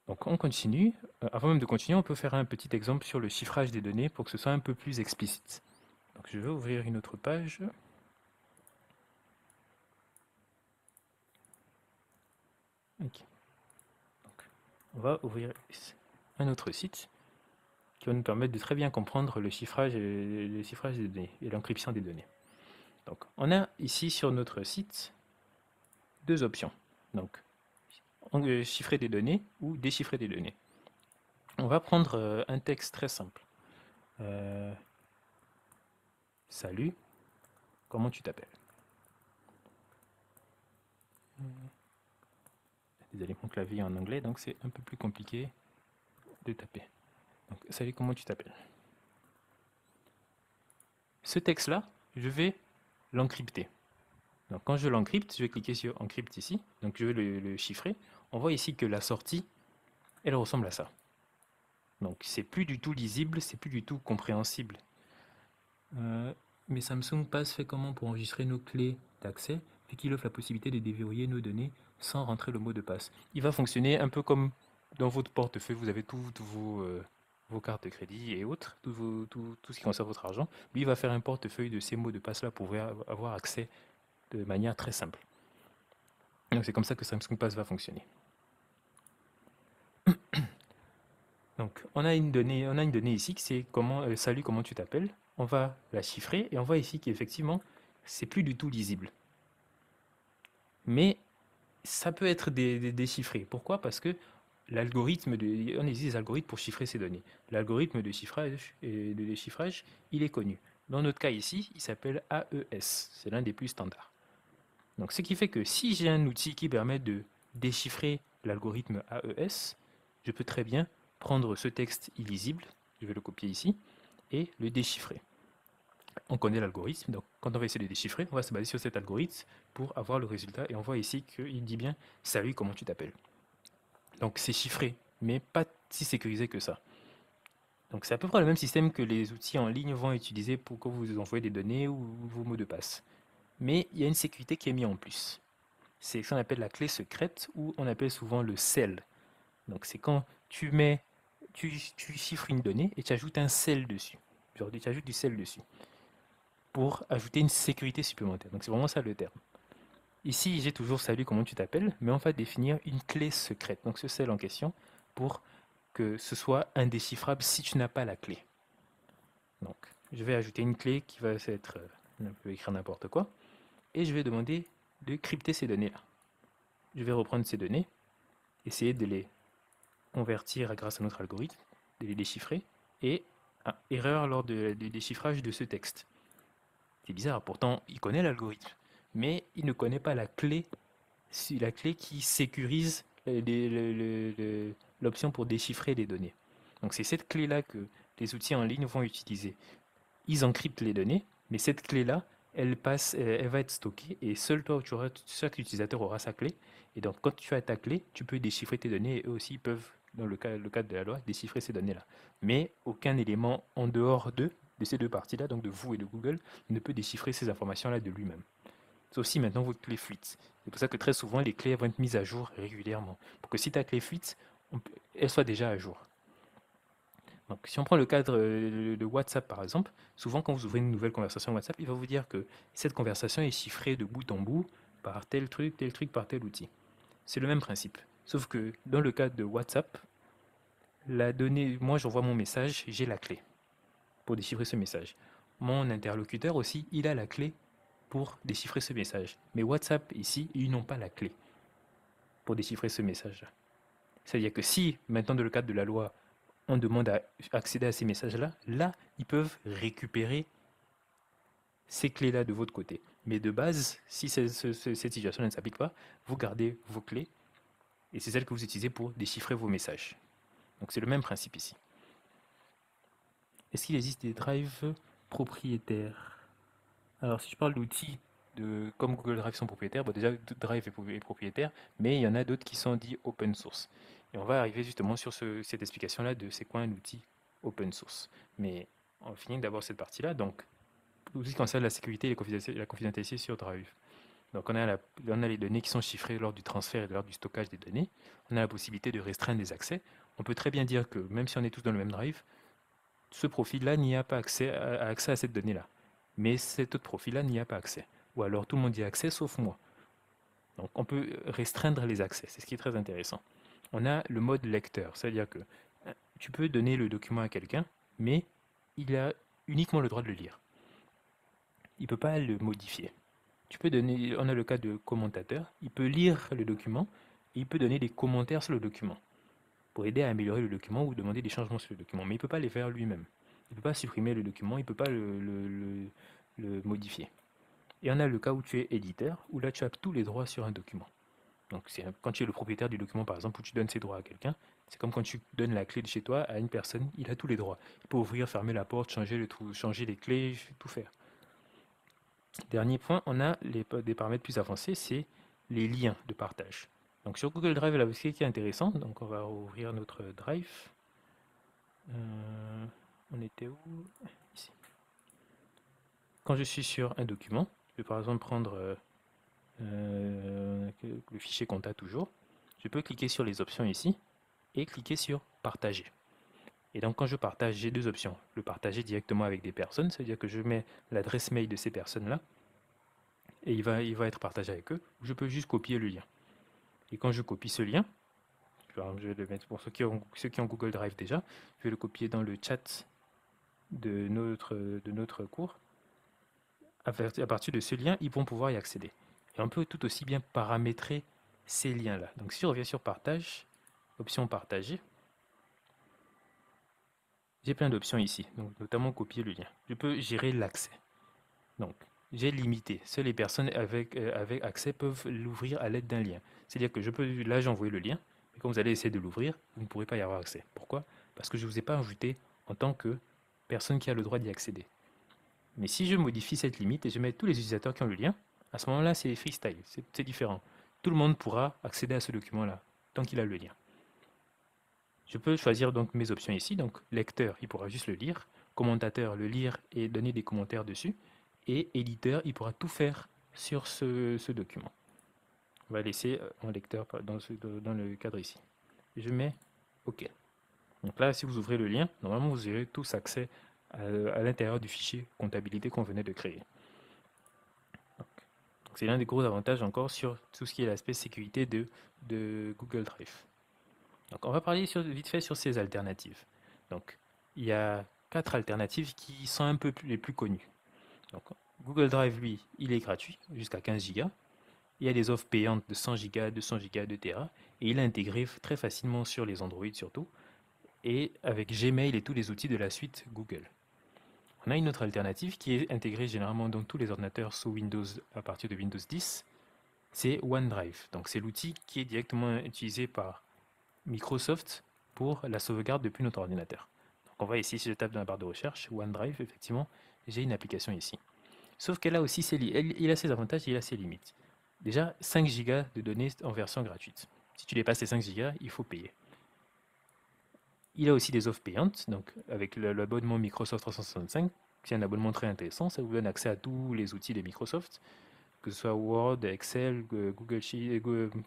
Donc on continue. Avant même de continuer, on peut faire un petit exemple sur le chiffrage des données pour que ce soit un peu plus explicite. Donc je vais ouvrir une autre page. Okay. Donc, on va ouvrir un autre site qui va nous permettre de très bien comprendre le chiffrage des données et l'encryption des données. Donc on a ici sur notre site deux options. Donc chiffrer des données ou déchiffrer des données. On va prendre un texte très simple. Salut, comment tu t'appelles? Désolé, mon clavier est en anglais, donc c'est un peu plus compliqué de taper. Donc, salut, comment tu t'appelles? Ce texte-là, je vais l'encrypter. Donc, quand je l'encrypte, je vais cliquer sur Encrypt ici. Donc, je vais le chiffrer. On voit ici que la sortie, elle ressemble à ça. Donc, c'est plus du tout lisible, c'est plus du tout compréhensible. Mais Samsung Pass fait comment pour enregistrer nos clés d'accès, vu qu'il offre la possibilité de déverrouiller nos données sans rentrer le mot de passe. Il va fonctionner un peu comme dans votre portefeuille, vous avez tous vos vos cartes de crédit et autres, tout ce qui concerne votre argent, lui il va faire un portefeuille de ces mots de passe-là pour avoir accès de manière très simple. Donc c'est comme ça que Samsung Pass va fonctionner. Donc on a une donnée ici qui c'est salut, comment tu t'appelles. On va la chiffrer et on voit ici qu'effectivement c'est plus du tout lisible. Mais ça peut être déchiffré. Pourquoi? Parce que on utilise des algorithmes pour chiffrer ces données. L'algorithme de chiffrage et de déchiffrage, il est connu. Dans notre cas ici, il s'appelle AES. C'est l'un des plus standards. Donc, ce qui fait que si j'ai un outil qui permet de déchiffrer l'algorithme AES, je peux très bien prendre ce texte illisible, je vais le copier ici, et le déchiffrer. On connaît l'algorithme, donc quand on va essayer de déchiffrer, on va se baser sur cet algorithme pour avoir le résultat, et on voit ici qu'il dit bien « Salut, comment tu t'appelles ?» Donc c'est chiffré, mais pas si sécurisé que ça. Donc c'est à peu près le même système que les outils en ligne vont utiliser pour que vous envoyez des données ou vos mots de passe. Mais il y a une sécurité qui est mise en plus. C'est ce qu'on appelle la clé secrète ou on appelle souvent le sel. Donc c'est quand tu chiffres une donnée et tu ajoutes un sel dessus. Genre tu ajoutes du sel dessus pour ajouter une sécurité supplémentaire. Donc c'est vraiment ça le terme. Ici, j'ai toujours salut, comment tu t'appelles, mais on va définir une clé secrète. Donc ce sel en question pour que ce soit indéchiffrable si tu n'as pas la clé. Donc je vais ajouter une clé qui va être, on peut écrire n'importe quoi, et je vais demander de crypter ces données-là. Je vais reprendre ces données, essayer de les convertir grâce à notre algorithme, de les déchiffrer, et erreur lors du déchiffrage de ce texte. C'est bizarre, pourtant il connaît l'algorithme, mais il ne connaît pas la clé qui sécurise l'option pour déchiffrer les données. Donc c'est cette clé-là que les outils en ligne vont utiliser. Ils encryptent les données, mais cette clé-là, elle va être stockée et seul chaque utilisateur aura sa clé. Et donc quand tu as ta clé, tu peux déchiffrer tes données et eux aussi peuvent, dans le cadre de la loi, déchiffrer ces données-là. Mais aucun élément en dehors de ces deux parties-là, donc de vous et de Google, ne peut déchiffrer ces informations-là de lui-même. Sauf si maintenant votre clé fuite. C'est pour ça que très souvent les clés vont être mises à jour régulièrement. Pour que si ta clé fuite, elle soit déjà à jour. Donc si on prend le cadre de WhatsApp par exemple, souvent quand vous ouvrez une nouvelle conversation WhatsApp, il va vous dire que cette conversation est chiffrée de bout en bout par tel truc, par tel outil. C'est le même principe. Sauf que dans le cadre de WhatsApp, la donnée, moi j'envoie mon message, j'ai la clé pour déchiffrer ce message. Mon interlocuteur aussi, il a la clé pour déchiffrer ce message. Mais WhatsApp, ici, ils n'ont pas la clé pour déchiffrer ce message-là. C'est-à-dire que si, maintenant, dans le cadre de la loi, on demande à accéder à ces messages-là, là, ils peuvent récupérer ces clés-là de votre côté. Mais de base, si cette situation ne s'applique pas, vous gardez vos clés et c'est celles que vous utilisez pour déchiffrer vos messages. Donc c'est le même principe ici. Est-ce qu'il existe des drives propriétaires? Alors, si je parle d'outils comme Google Drive sont propriétaires, bon, déjà Drive est propriétaire, mais il y en a d'autres qui sont dits open source. Et on va arriver justement sur cette explication-là de c'est quoi un outil open source. Mais on finit d'abord cette partie-là. Donc, tout ce qui concerne la sécurité et la confidentialité sur Drive. Donc, on a les données qui sont chiffrées lors du transfert et lors du stockage des données. On a la possibilité de restreindre les accès. On peut très bien dire que même si on est tous dans le même Drive, ce profil-là n'y a pas accès à cette donnée-là. Mais cet autre profil-là n'y a pas accès. Ou alors tout le monde y a accès sauf moi. Donc on peut restreindre les accès, c'est ce qui est très intéressant. On a le mode lecteur, c'est-à-dire que tu peux donner le document à quelqu'un, mais il a uniquement le droit de le lire. Il ne peut pas le modifier. On a le cas de commentateur, il peut lire le document et il peut donner des commentaires sur le document pour aider à améliorer le document ou demander des changements sur le document, mais il ne peut pas les faire lui-même. Il ne peut pas supprimer le document, il ne peut pas le modifier. Et on a le cas où tu es éditeur, où là tu as tous les droits sur un document. Donc quand tu es le propriétaire du document, par exemple, où tu donnes ses droits à quelqu'un, c'est comme quand tu donnes la clé de chez toi à une personne, il a tous les droits. Il peut ouvrir, fermer la porte, changer les clés, tout faire. Dernier point, on a des paramètres plus avancés, c'est les liens de partage. Donc sur Google Drive, là, ce qui est intéressant, donc on va ouvrir notre Drive. On était où? Ici. Quand je suis sur un document, je vais par exemple prendre le fichier compta toujours. Je peux cliquer sur les options ici et cliquer sur partager. Et donc, quand je partage, j'ai deux options. Le partager directement avec des personnes, c'est-à-dire que je mets l'adresse mail de ces personnes-là et il va être partagé avec eux. Ou je peux juste copier le lien. Et quand je copie ce lien, je vais le mettre pour ceux qui ont Google Drive déjà, je vais le copier dans le chat de notre cours. À partir de ce lien, ils vont pouvoir y accéder. Et on peut tout aussi bien paramétrer ces liens-là. Donc, si je reviens sur partage, option partager, j'ai plein d'options ici, donc notamment copier le lien. Je peux gérer l'accès. Donc, j'ai limité. Seules les personnes avec accès peuvent l'ouvrir à l'aide d'un lien. C'est-à-dire que là j'ai envoyé le lien, mais quand vous allez essayer de l'ouvrir, vous ne pourrez pas y avoir accès. Pourquoi? Parce que je ne vous ai pas ajouté en tant que personne qui a le droit d'y accéder. Mais si je modifie cette limite et je mets tous les utilisateurs qui ont le lien, à ce moment-là c'est freestyle, c'est différent. Tout le monde pourra accéder à ce document-là, tant qu'il a le lien. Je peux choisir donc mes options ici. Donc lecteur, il pourra juste le lire. Commentateur, le lire et donner des commentaires dessus. Et éditeur, il pourra tout faire sur ce document. On va laisser un lecteur dans le cadre ici. Je mets OK. Donc là, si vous ouvrez le lien, normalement vous aurez tous accès à l'intérieur du fichier comptabilité qu'on venait de créer. C'est l'un des gros avantages encore sur tout ce qui est l'aspect sécurité de Google Drive. Donc on va parler vite fait sur ces alternatives. Donc il y a 4 alternatives qui sont un peu les plus connues. Donc, Google Drive, lui, il est gratuit jusqu'à 15 Go. Il y a des offres payantes de 100 Go, 200 Go, 2 Tera. Et il est intégré très facilement sur les Android surtout. Et avec Gmail et tous les outils de la suite Google. On a une autre alternative qui est intégrée généralement dans tous les ordinateurs sous Windows à partir de Windows 10. C'est OneDrive. Donc c'est l'outil qui est directement utilisé par Microsoft pour la sauvegarde depuis notre ordinateur. Donc on voit ici, si je tape dans la barre de recherche, OneDrive, effectivement, j'ai une application ici. Sauf qu'elle a aussi il a ses avantages et il a ses limites. Déjà, 5 Go de données en version gratuite. Si tu dépasses les 5 Go, il faut payer. Il a aussi des offres payantes, donc avec l'abonnement Microsoft 365, qui est un abonnement très intéressant, ça vous donne accès à tous les outils de Microsoft, que ce soit Word, Excel, Google Sheet,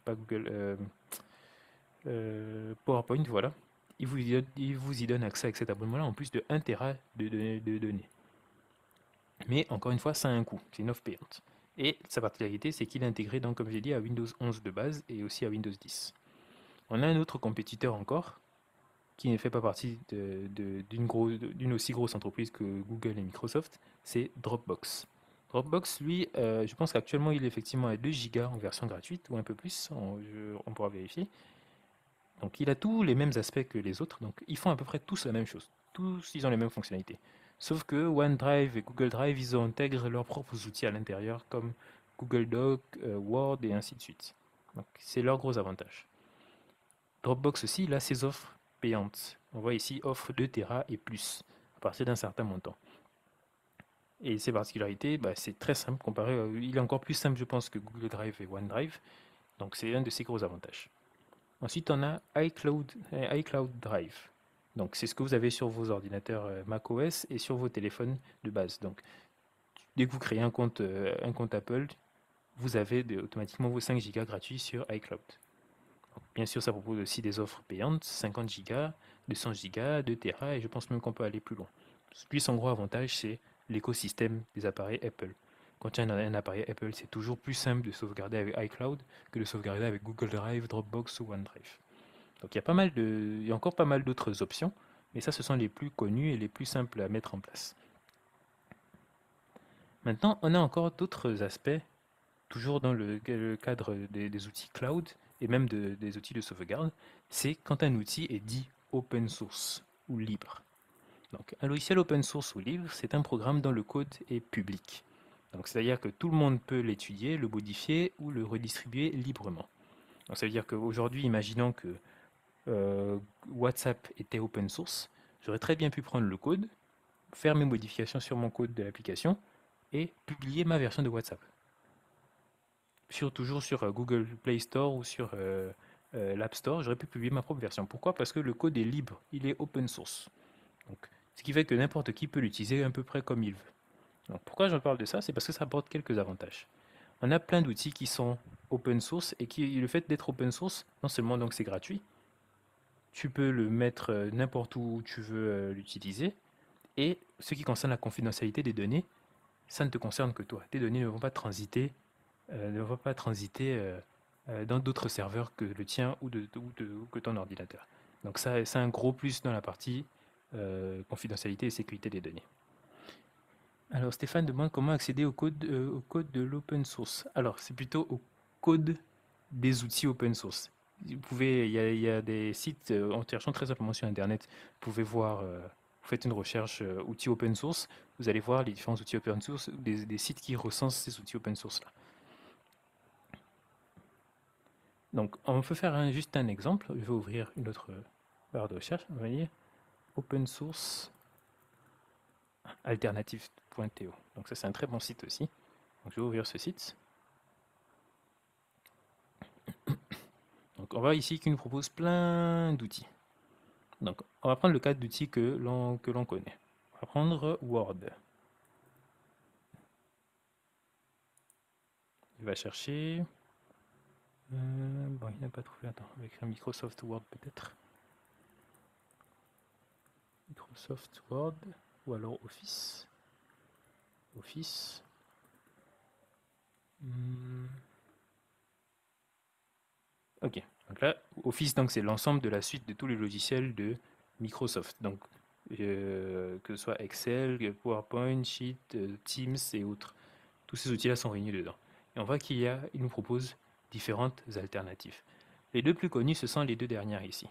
pas Google, PowerPoint, voilà. Il vous y donne accès avec cet abonnement-là en plus de 1 Tera de données. Mais encore une fois, ça a un coût, c'est une offre payante. Et sa particularité, c'est qu'il est intégré, donc, comme j'ai dit, à Windows 11 de base et aussi à Windows 10. On a un autre compétiteur encore, qui ne fait pas partie d'une aussi grosse entreprise que Google et Microsoft, c'est Dropbox. Dropbox, lui, je pense qu'actuellement, il est effectivement à 2 Go en version gratuite, ou un peu plus, on pourra vérifier. Donc il a tous les mêmes aspects que les autres, donc ils font à peu près tous la même chose. Tous, ils ont les mêmes fonctionnalités. Sauf que OneDrive et Google Drive, ils intègrent leurs propres outils à l'intérieur, comme Google Doc, Word et ainsi de suite. Donc c'est leur gros avantage. Dropbox aussi, il a ses offres payantes. On voit ici offre 2 Tera et plus, à partir d'un certain montant. Et ses particularités, c'est très simple comparé. Il est encore plus simple, je pense, que Google Drive et OneDrive. Donc c'est un de ses gros avantages. Ensuite, on a iCloud Drive. Donc, c'est ce que vous avez sur vos ordinateurs macOS et sur vos téléphones de base. Donc, dès que vous créez un compte Apple, vous avez automatiquement vos 5 Go gratuits sur iCloud. Donc, bien sûr, ça propose aussi des offres payantes, 50 Go, 200 Go, 2 Tera, et je pense même qu'on peut aller plus loin. Puis, son gros avantage, c'est l'écosystème des appareils Apple. Quand il y a un appareil Apple, c'est toujours plus simple de sauvegarder avec iCloud que de sauvegarder avec Google Drive, Dropbox ou OneDrive. Donc il y a encore pas mal d'autres options, mais ça ce sont les plus connues et les plus simples à mettre en place. Maintenant, on a encore d'autres aspects, toujours dans le cadre des outils cloud et même des outils de sauvegarde, c'est quand un outil est dit open source ou libre. Donc un logiciel open source ou libre, c'est un programme dont le code est public. Donc c'est-à-dire que tout le monde peut l'étudier, le modifier ou le redistribuer librement. Donc ça veut dire qu'aujourd'hui, imaginons que WhatsApp était open source, j'aurais très bien pu prendre le code, faire mes modifications sur mon code de l'application et publier ma version de WhatsApp. Toujours sur Google Play Store ou sur l'App Store, j'aurais pu publier ma propre version. Pourquoi? Parce que le code est libre, il est open source. Donc, ce qui fait que n'importe qui peut l'utiliser à peu près comme il veut. Donc, pourquoi je parle de ça? C'est parce que ça apporte quelques avantages. On a plein d'outils qui sont open source et le fait d'être open source, non seulement donc c'est gratuit, tu peux le mettre n'importe où tu veux l'utiliser. Et ce qui concerne la confidentialité des données, ça ne te concerne que toi. Tes données ne vont pas transiter, dans d'autres serveurs que le tien ou que ton ordinateur. Donc ça, c'est un gros plus dans la partie confidentialité et sécurité des données. Alors Stéphane demande comment accéder au code de l'open source. Alors c'est plutôt au code des outils open source. Il y a des sites, en cherchant très simplement sur Internet, vous pouvez voir, vous faites une recherche outils open source, vous allez voir les différents outils open source, des sites qui recensent ces outils open source là. Donc on peut faire juste un exemple. Je vais ouvrir une autre barre de recherche. On va dire open source alternative.to. Donc ça c'est un très bon site aussi. Donc je vais ouvrir ce site. Donc on voit ici qu'il nous propose plein d'outils. Donc on va prendre le cas d'outils que l'on connaît. On va prendre Word. Il va chercher. Bon, il n'a pas trouvé. Attends, on va écrire Microsoft Word peut-être. Microsoft Word ou alors Office. Office. Ok, donc là, Office, donc c'est l'ensemble de la suite de tous les logiciels de Microsoft. Donc, que ce soit Excel, PowerPoint, Sheet, Teams et autres. Tous ces outils-là sont réunis dedans. Et on voit il nous propose différentes alternatives. Les deux plus connus, ce sont les deux dernières ici.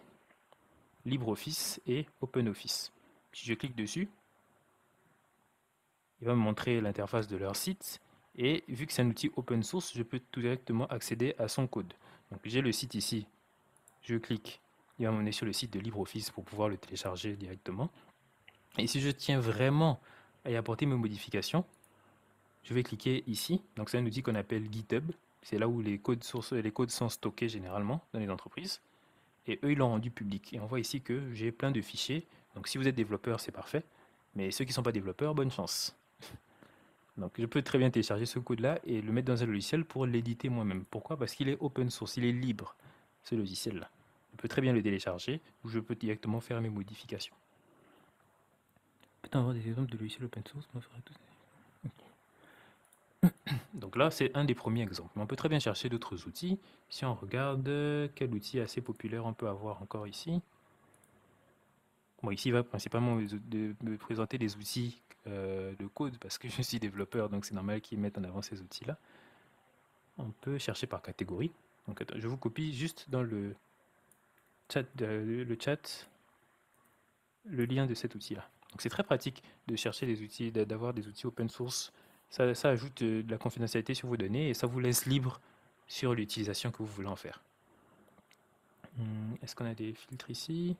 LibreOffice et OpenOffice. Si je clique dessus, il va me montrer l'interface de leur site. Et vu que c'est un outil open source, je peux tout directement accéder à son code. Donc j'ai le site ici, je clique, il va m'emmener sur le site de LibreOffice pour pouvoir le télécharger directement. Et si je tiens vraiment à y apporter mes modifications, je vais cliquer ici. Donc c'est un outil qu'on appelle GitHub. C'est là où les codes sont stockés généralement dans les entreprises. Et eux, ils l'ont rendu public. Et on voit ici que j'ai plein de fichiers. Donc si vous êtes développeur, c'est parfait. Mais ceux qui ne sont pas développeurs, bonne chance. Donc je peux très bien télécharger ce code-là et le mettre dans un logiciel pour l'éditer moi-même. Pourquoi? Parce qu'il est open source, il est libre, ce logiciel-là. Je peux très bien le télécharger ou je peux directement faire mes modifications. Peut-on avoir des exemples de logiciels open source? Donc là, c'est un des premiers exemples. Mais on peut très bien chercher d'autres outils. Si on regarde, quel outil assez populaire on peut avoir encore ici? Bon, ici, il va principalement me présenter des outils de code parce que je suis développeur, donc c'est normal qu'ils mettent en avant ces outils-là. On peut chercher par catégorie. Donc, attends, je vous copie juste dans le chat, le lien de cet outil-là. Donc, c'est très pratique de chercher des outils, d'avoir des outils open source. Ça ajoute de la confidentialité sur vos données et ça vous laisse libre sur l'utilisation que vous voulez en faire. Est-ce qu'on a des filtres ici?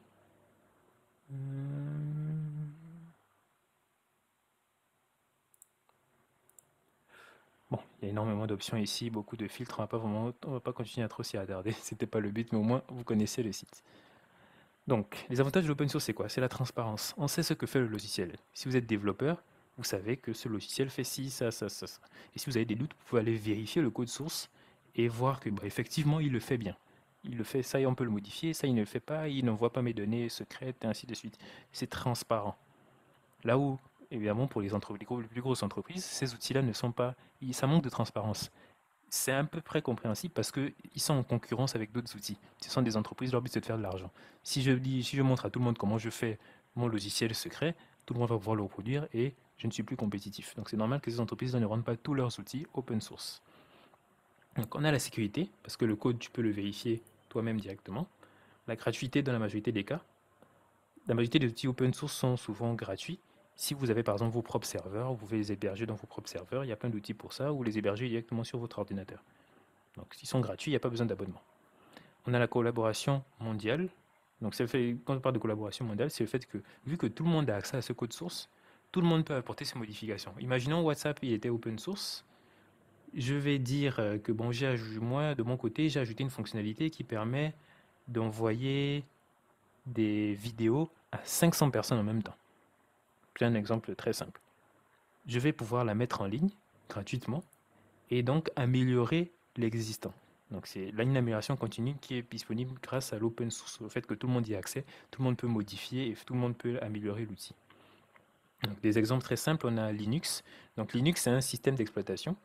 Bon, il y a énormément d'options ici, beaucoup de filtres. On va pas continuer à trop s'y attarder. C'était pas le but, mais au moins vous connaissez le site. Donc, les avantages de l'open source, c'est quoi? C'est la transparence. On sait ce que fait le logiciel. Si vous êtes développeur, vous savez que ce logiciel fait ci, ça, ça, ça, ça. Et si vous avez des doutes, vous pouvez aller vérifier le code source et voir que, bah, effectivement, il le fait bien. Il le fait, ça, et on peut le modifier, ça, il ne le fait pas, il n'envoie pas mes données secrètes, et ainsi de suite. C'est transparent. Là où, évidemment, pour les plus grosses entreprises, ces outils-là ne sont pas, ça manque de transparence. C'est à peu près compréhensible parce qu'ils sont en concurrence avec d'autres outils. Ce sont des entreprises, leur but c'est de faire de l'argent. Si je montre à tout le monde comment je fais mon logiciel secret, tout le monde va pouvoir le reproduire et je ne suis plus compétitif. Donc c'est normal que ces entreprises ne rendent pas tous leurs outils open source. Donc on a la sécurité, parce que le code, tu peux le vérifier toi-même directement. La gratuité dans la majorité des cas. La majorité des outils open source sont souvent gratuits. Si vous avez par exemple vos propres serveurs, vous pouvez les héberger dans vos propres serveurs. Il y a plein d'outils pour ça, ou les héberger directement sur votre ordinateur. Donc s'ils sont gratuits, il n'y a pas besoin d'abonnement. On a la collaboration mondiale. Donc quand on parle de collaboration mondiale, c'est le fait que vu que tout le monde a accès à ce code source, tout le monde peut apporter ses modifications. Imaginons WhatsApp, il était open source. Je vais dire que bon, moi, de mon côté, j'ai ajouté une fonctionnalité qui permet d'envoyer des vidéos à 500 personnes en même temps. C'est un exemple très simple. Je vais pouvoir la mettre en ligne gratuitement et donc améliorer l'existant. Donc c'est là une amélioration continue qui est disponible grâce à l'open source, au fait que tout le monde y a accès, tout le monde peut modifier et tout le monde peut améliorer l'outil. Donc des exemples très simples, on a Linux. Donc Linux c'est un système d'exploitation,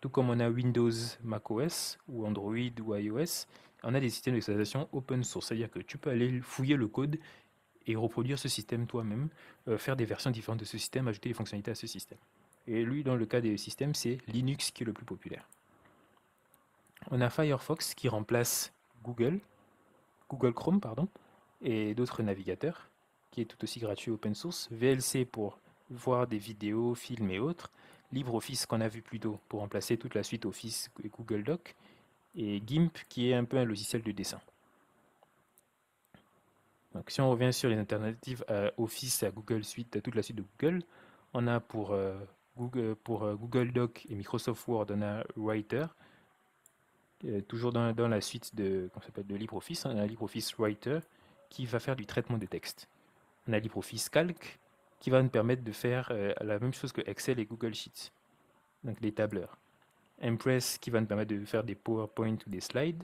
tout comme on a Windows, macOS ou Android ou iOS, on a des systèmes d'exploitation open source, c'est-à-dire que tu peux aller fouiller le code et reproduire ce système toi-même, faire des versions différentes de ce système, ajouter des fonctionnalités à ce système. Et lui, dans le cas des systèmes, c'est Linux qui est le plus populaire. On a Firefox qui remplace Google Chrome, pardon, et d'autres navigateurs, qui est tout aussi gratuit open source. VLC pour voir des vidéos, films et autres. LibreOffice qu'on a vu plus tôt pour remplacer toute la suite Office et Google Doc. Et GIMP qui est un peu un logiciel de dessin. Donc si on revient sur les alternatives à Office, à Google Suite, à toute la suite de Google, on a pour Google Doc et Microsoft Word, on a Writer. Toujours dans la suite de LibreOffice, on a LibreOffice Writer qui va faire du traitement de texte. On a LibreOffice Calc qui va nous permettre de faire la même chose que Excel et Google Sheets, donc des tableurs. Impress qui va nous permettre de faire des PowerPoint ou des slides,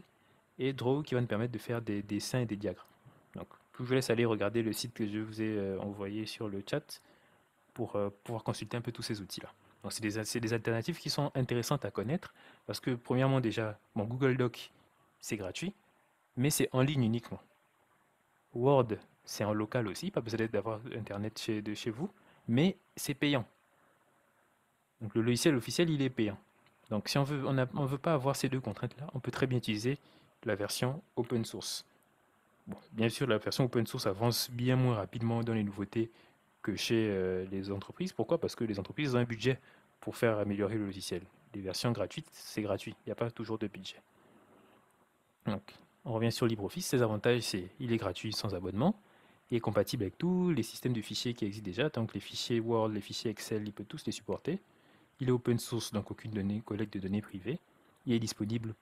et Draw qui va nous permettre de faire des dessins et des diagrammes. Donc, je vous laisse aller regarder le site que je vous ai envoyé sur le chat pour pouvoir consulter un peu tous ces outils-là. Donc, c'est des alternatives qui sont intéressantes à connaître parce que, premièrement, déjà, bon, Google Doc, c'est gratuit, mais c'est en ligne uniquement. Word, c'est en local aussi, pas besoin d'avoir Internet de chez vous, mais c'est payant. Donc, le logiciel officiel, il est payant. Donc, si on veut, on veut pas avoir ces deux contraintes-là, on peut très bien utiliser la version open source. Bon, bien sûr, la version open source avance bien moins rapidement dans les nouveautés que chez les entreprises. Pourquoi? Parce que les entreprises ont un budget pour faire améliorer le logiciel. Les versions gratuites, c'est gratuit. Il n'y a pas toujours de budget. Donc, on revient sur LibreOffice. Ses avantages, c'est il est gratuit sans abonnement. Il est compatible avec tous les systèmes de fichiers qui existent déjà. Donc, les fichiers Word, les fichiers Excel, il peut tous les supporter. Il est open source, donc aucune collecte de données privées. Il est disponible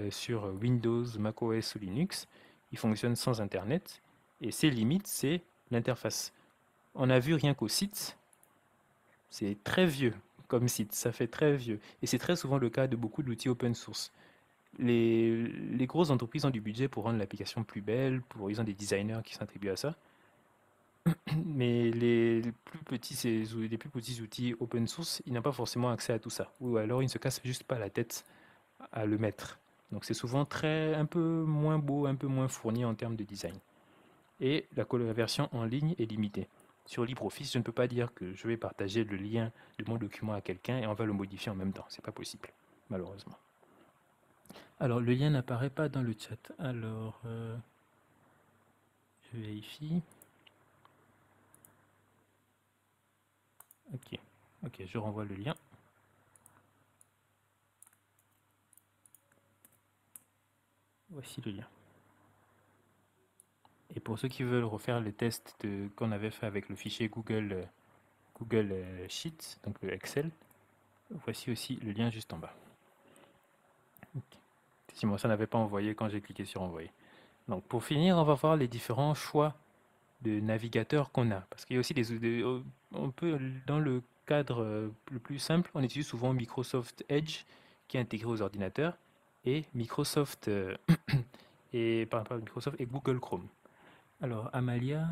sur Windows, macOS ou Linux. Il fonctionne sans Internet. Et ses limites, c'est l'interface. On a vu rien qu'au site, c'est très vieux comme site, ça fait très vieux. Et c'est très souvent le cas de beaucoup d'outils open source. Les grosses entreprises ont du budget pour rendre l'application plus belle, ils ont des designers qui s'attribuent à ça. Mais les plus petits outils open source, ils n'ont pas forcément accès à tout ça. Ou alors ils ne se cassent juste pas la tête à le mettre. Donc c'est souvent un peu moins beau, un peu moins fourni en termes de design. Et la version en ligne est limitée. Sur LibreOffice, je ne peux pas dire que je vais partager le lien de mon document à quelqu'un et on va le modifier en même temps. C'est pas possible, malheureusement. Alors, le lien n'apparaît pas dans le chat. Alors, je vérifie. Ok, ok, je renvoie le lien. Voici le lien. Et pour ceux qui veulent refaire les tests qu'on avait fait avec le fichier Google Sheets, donc le Excel, voici aussi le lien juste en bas. Okay. Si moi ça n'avait pas envoyé quand j'ai cliqué sur envoyer. Donc pour finir, on va voir les différents choix de navigateurs qu'on a. Parce qu'il y a aussi on peut, dans le cadre le plus simple, on utilise souvent Microsoft Edge qui est intégré aux ordinateurs et Microsoft Microsoft et Google Chrome. Alors Amalia,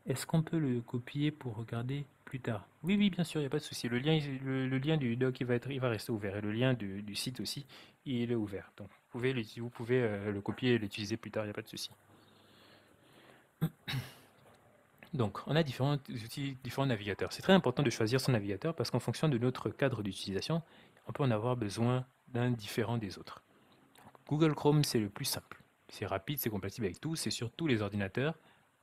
est-ce qu'on peut le copier pour regarder plus tard? Oui, oui, bien sûr, il n'y a pas de souci. Le lien du doc, il va rester ouvert. Et le lien du site aussi, il est ouvert. Donc vous pouvez le copier et l'utiliser plus tard, il n'y a pas de souci. Donc, on a différents outils, différents navigateurs. C'est très important de choisir son navigateur parce qu'en fonction de notre cadre d'utilisation, on peut en avoir besoin d'un différent des autres. Google Chrome, c'est le plus simple. C'est rapide, c'est compatible avec tout, c'est sur tous les ordinateurs,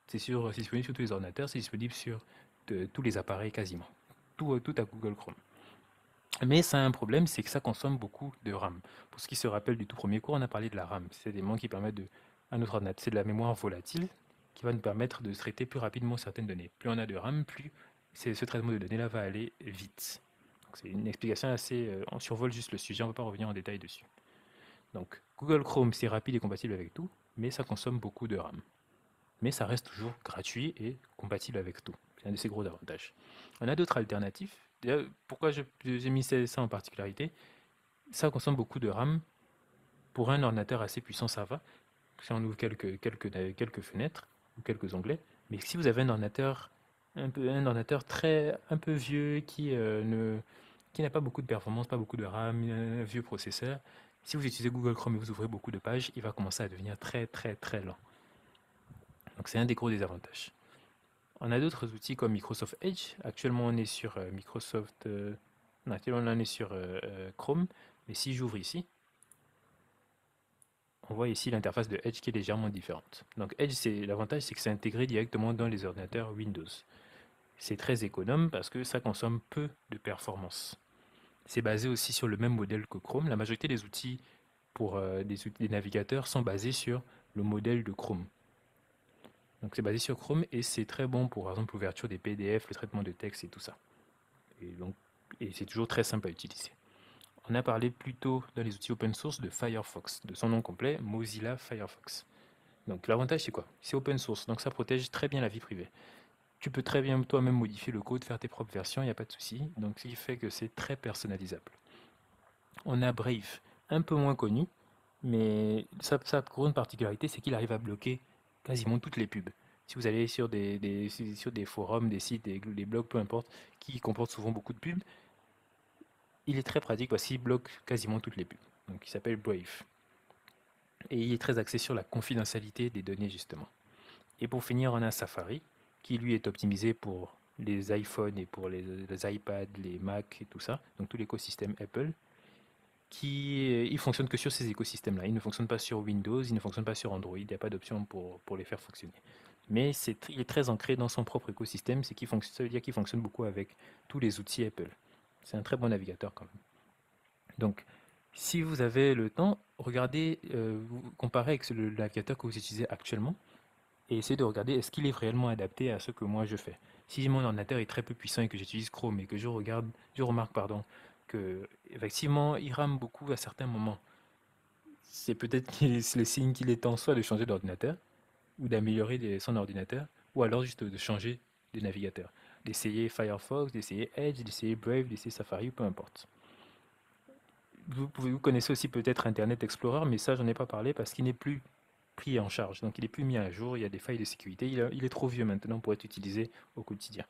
c'est disponible sur tous les ordinateurs, c'est disponible sur tous les appareils quasiment. Tout à Google Chrome. Mais ça a un problème, c'est que ça consomme beaucoup de RAM. Pour ce qui se rappelle du tout premier cours, on a parlé de la RAM. C'est des éléments qui permettent à notre ordinateur, c'est de la mémoire volatile qui va nous permettre de traiter plus rapidement certaines données. Plus on a de RAM, plus ce traitement de données-là va aller vite. C'est une explication assez... on survole juste le sujet, on ne va pas revenir en détail dessus. Donc Google Chrome, c'est rapide et compatible avec tout, mais ça consomme beaucoup de RAM. Mais ça reste toujours gratuit et compatible avec tout. C'est un de ses gros avantages. On a d'autres alternatives. Pourquoi j'ai mis ça en particularité? Ça consomme beaucoup de RAM pour un ordinateur assez puissant, ça va. Si on ouvre quelques fenêtres ou quelques onglets. Mais si vous avez un ordinateur un peu vieux qui n'a pas beaucoup de performance, pas beaucoup de RAM, un vieux processeur, si vous utilisez Google Chrome et vous ouvrez beaucoup de pages, il va commencer à devenir très très très lent. Donc c'est un des gros désavantages. On a d'autres outils comme Microsoft Edge. Actuellement on est sur actuellement on est sur Chrome. Mais si j'ouvre ici, on voit ici l'interface de Edge qui est légèrement différente. Donc Edge, l'avantage, c'est que c'est intégré directement dans les ordinateurs Windows. C'est très économe parce que ça consomme peu de performance. C'est basé aussi sur le même modèle que Chrome. La majorité des outils pour des navigateurs sont basés sur le modèle de Chrome. Donc c'est basé sur Chrome et c'est très bon pour, par exemple, l'ouverture des PDF, le traitement de texte et tout ça. Et c'est toujours très simple à utiliser. On a parlé plus tôt dans les outils open source de Firefox, de son nom complet, Mozilla Firefox. Donc l'avantage c'est quoi? C'est open source, donc ça protège très bien la vie privée. Tu peux très bien toi-même modifier le code, faire tes propres versions, il n'y a pas de souci. Donc ce qui fait que c'est très personnalisable. On a Brave, un peu moins connu, mais sa grande particularité c'est qu'il arrive à bloquer quasiment toutes les pubs. Si vous allez sur sur des forums, des sites, des blogs, peu importe, qui comportent souvent beaucoup de pubs, il est très pratique parce qu'il bloque quasiment toutes les pubs. Donc il s'appelle Brave. Et il est très axé sur la confidentialité des données justement. Et pour finir, on a Safari, qui lui est optimisé pour les iPhones et pour les iPads, les Mac et tout ça, donc tout l'écosystème Apple, il fonctionne que sur ces écosystèmes-là. Il ne fonctionne pas sur Windows, il ne fonctionne pas sur Android, il n'y a pas d'option pour les faire fonctionner. Mais il est très ancré dans son propre écosystème, ça veut dire qu'il fonctionne beaucoup avec tous les outils Apple. C'est un très bon navigateur quand même. Donc, si vous avez le temps, regardez, comparez avec le navigateur que vous utilisez actuellement et essayez de regarder est-ce qu'il est réellement adapté à ce que moi je fais. Si mon ordinateur est très peu puissant et que j'utilise Chrome et que je remarque que effectivement il rame beaucoup à certains moments, c'est peut-être le signe qu'il est temps soit de changer d'ordinateur ou d'améliorer son ordinateur ou alors juste de changer de navigateur, d'essayer Firefox, d'essayer Edge, d'essayer Brave, d'essayer Safari, peu importe. Vous connaissez aussi peut-être Internet Explorer, mais ça, j'en ai pas parlé parce qu'il n'est plus pris en charge. Donc, il n'est plus mis à jour. Il y a des failles de sécurité. Il est trop vieux maintenant pour être utilisé au quotidien.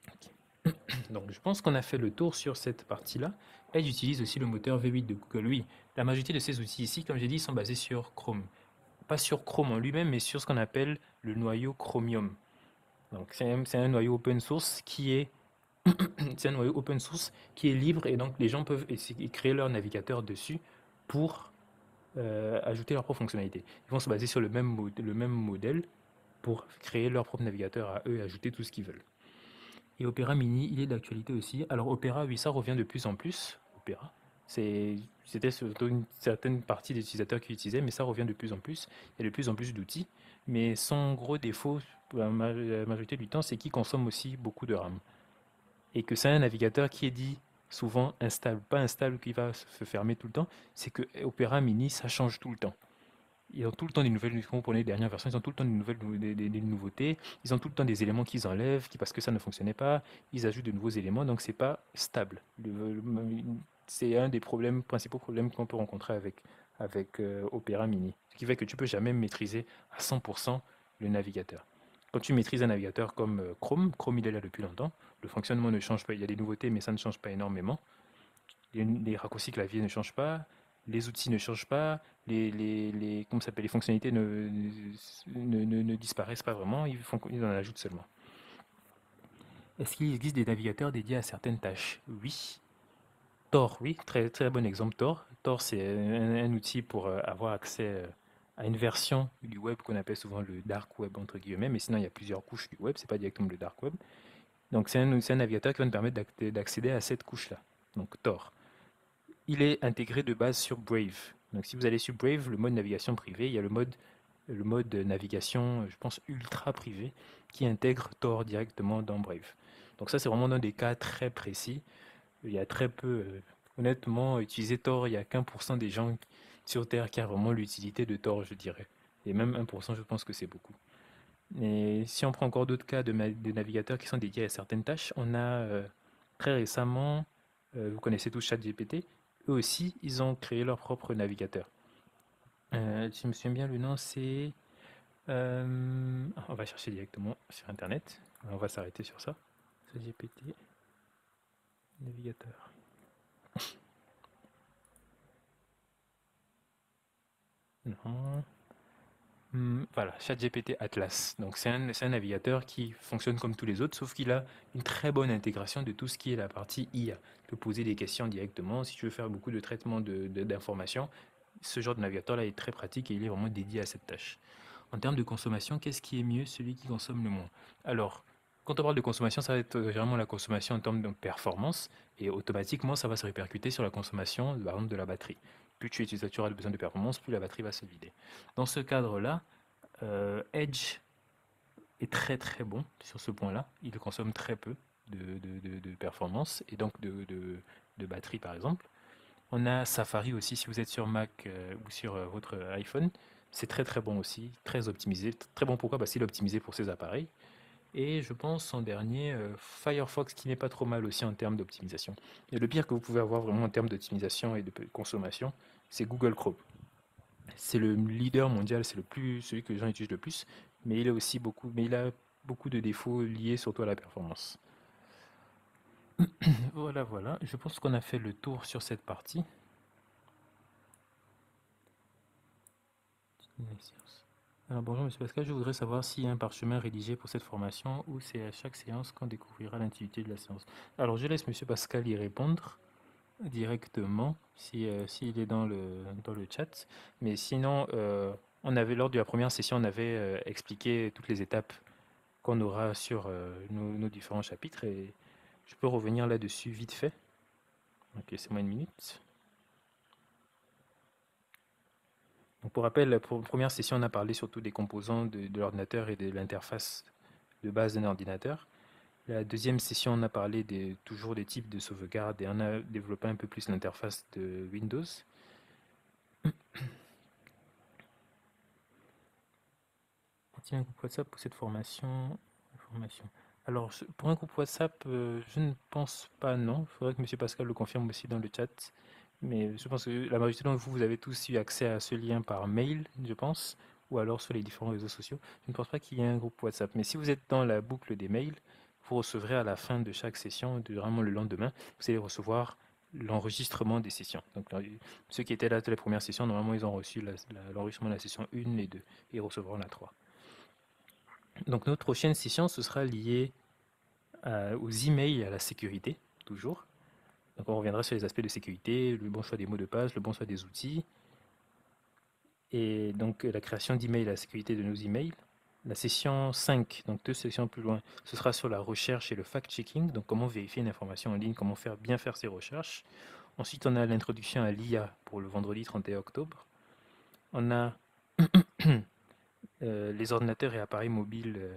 Okay. Donc, je pense qu'on a fait le tour sur cette partie-là. Edge utilise aussi le moteur V8 de Google. Oui, la majorité de ces outils ici, comme j'ai dit, sont basés sur Chrome. Pas sur Chrome en lui-même, mais sur ce qu'on appelle le noyau Chromium. Donc, c'est un noyau open source qui est c'est un noyau open source qui est libre et donc les gens peuvent créer leur navigateur dessus pour ajouter leurs propres fonctionnalités. Ils vont se baser sur le même modèle pour créer leur propre navigateur à eux et ajouter tout ce qu'ils veulent. Et Opera Mini, il est d'actualité aussi. Alors Opera, oui, ça revient de plus en plus. Opera, c'était surtout une certaine partie des utilisateurs qui l'utilisaient, mais ça revient de plus en plus. Il y a de plus en plus d'outils, mais son gros défaut, la majorité du temps, c'est qu'il consomme aussi beaucoup de RAM. Et que c'est un navigateur qui est dit souvent instable, pas instable qui va se fermer tout le temps, c'est que Opera Mini, ça change tout le temps. Ils ont tout le temps des nouvelles, quand vous prenez les dernières versions, ils ont tout le temps des nouveautés, ils ont tout le temps des éléments qu'ils enlèvent, parce que ça ne fonctionnait pas, ils ajoutent de nouveaux éléments, donc c'est pas stable. C'est un des principaux problèmes qu'on peut rencontrer avec Opera Mini, ce qui fait que tu peux jamais maîtriser à 100% le navigateur. Quand tu maîtrises un navigateur comme Chrome il est là depuis longtemps, le fonctionnement ne change pas, il y a des nouveautés mais ça ne change pas énormément, les raccourcis clavier ne changent pas, les outils ne changent pas, comment les fonctionnalités ne disparaissent pas vraiment, ils en ajoutent seulement. Est-ce qu'il existe des navigateurs dédiés à certaines tâches? Oui. Tor, oui, très, très bon exemple, Tor. Tor, c'est un outil pour avoir accès à une version du web qu'on appelle souvent le dark web, entre guillemets, mais sinon il y a plusieurs couches du web, c'est pas directement le dark web. Donc c'est un navigateur qui va nous permettre d'accéder à cette couche-là, donc Tor. Il est intégré de base sur Brave. Donc si vous allez sur Brave, le mode navigation privé, il y a le mode navigation, je pense, ultra privé, qui intègre Tor directement dans Brave. Donc ça, c'est vraiment dans des cas très précis. Il y a très peu, honnêtement, utiliser Tor, il n'y a qu'1% des gens sur Terre qui a vraiment l'utilité de Tor, je dirais. Et même 1%, je pense que c'est beaucoup. Et si on prend encore d'autres cas de navigateurs qui sont dédiés à certaines tâches, on a très récemment, vous connaissez tous ChatGPT, eux aussi, ils ont créé leur propre navigateur. Si je me souviens bien, le nom c'est... on va chercher directement sur Internet. On va s'arrêter sur ça. ChatGPT, navigateur. Non. Voilà, ChatGPT Atlas. Donc c'est un navigateur qui fonctionne comme tous les autres, sauf qu'il a une très bonne intégration de tout ce qui est la partie IA. Tu peux poser des questions directement. Si tu veux faire beaucoup de traitement d'informations, ce genre de navigateur-là est très pratique et il est vraiment dédié à cette tâche. En termes de consommation, qu'est-ce qui est mieux? Celui qui consomme le moins. Alors, quand on parle de consommation, ça va être vraiment la consommation en termes de performance et automatiquement, ça va se répercuter sur la consommation, par exemple, de la batterie. Plus tu utilises, tu auras besoin de performance, plus la batterie va se vider. Dans ce cadre-là, Edge est très très bon sur ce point-là. Il consomme très peu de performance et donc de batterie, par exemple. On a Safari aussi, si vous êtes sur Mac ou sur votre iPhone. C'est très très bon aussi, très optimisé. Très bon pourquoi? Parce qu'il est optimisé pour ces appareils. Et je pense en dernier, Firefox qui n'est pas trop mal aussi en termes d'optimisation. Et le pire que vous pouvez avoir vraiment en termes d'optimisation et de consommation, c'est Google Chrome. C'est le leader mondial, c'est celui que les gens utilisent le plus, mais il a beaucoup de défauts liés surtout à la performance. Voilà, voilà. Je pense qu'on a fait le tour sur cette partie. Alors bonjour Monsieur Pascal, je voudrais savoir s'il y a un parchemin rédigé pour cette formation ou c'est à chaque séance qu'on découvrira l'intimité de la séance. Alors je laisse Monsieur Pascal y répondre directement s'il est dans le chat. Mais sinon, lors de la première session, on avait expliqué toutes les étapes qu'on aura sur nos différents chapitres et je peux revenir là-dessus vite fait. Ok, c'est moi une minute. Donc pour rappel, la première session, on a parlé surtout des composants de l'ordinateur et de l'interface de base d'un ordinateur. La deuxième session, on a parlé toujours des types de sauvegarde et on a développé un peu plus l'interface de Windows. Y a un groupe WhatsApp pour cette formation? Alors, pour un groupe WhatsApp, je ne pense pas, non. Il faudrait que M. Pascal le confirme aussi dans le chat. Mais je pense que la majorité d'entre vous, vous avez tous eu accès à ce lien par mail, je pense, ou alors sur les différents réseaux sociaux. Je ne pense pas qu'il y ait un groupe WhatsApp. Mais si vous êtes dans la boucle des mails, vous recevrez à la fin de chaque session, vraiment le lendemain, vous allez recevoir l'enregistrement des sessions. Donc, ceux qui étaient là à la première session, normalement, ils ont reçu l'enregistrement de la session 1 et 2 et recevront la 3. Donc, notre prochaine session, ce sera lié aux emails et à la sécurité, toujours. Donc on reviendra sur les aspects de sécurité, le bon choix des mots de passe, le bon choix des outils, et donc la création d'emails et la sécurité de nos emails. La session 5, donc 2 sessions plus loin, ce sera sur la recherche et le fact-checking, donc comment vérifier une information en ligne, comment bien faire ses recherches. Ensuite, on a l'introduction à l'IA pour le vendredi 31 octobre. On a les ordinateurs et appareils mobiles.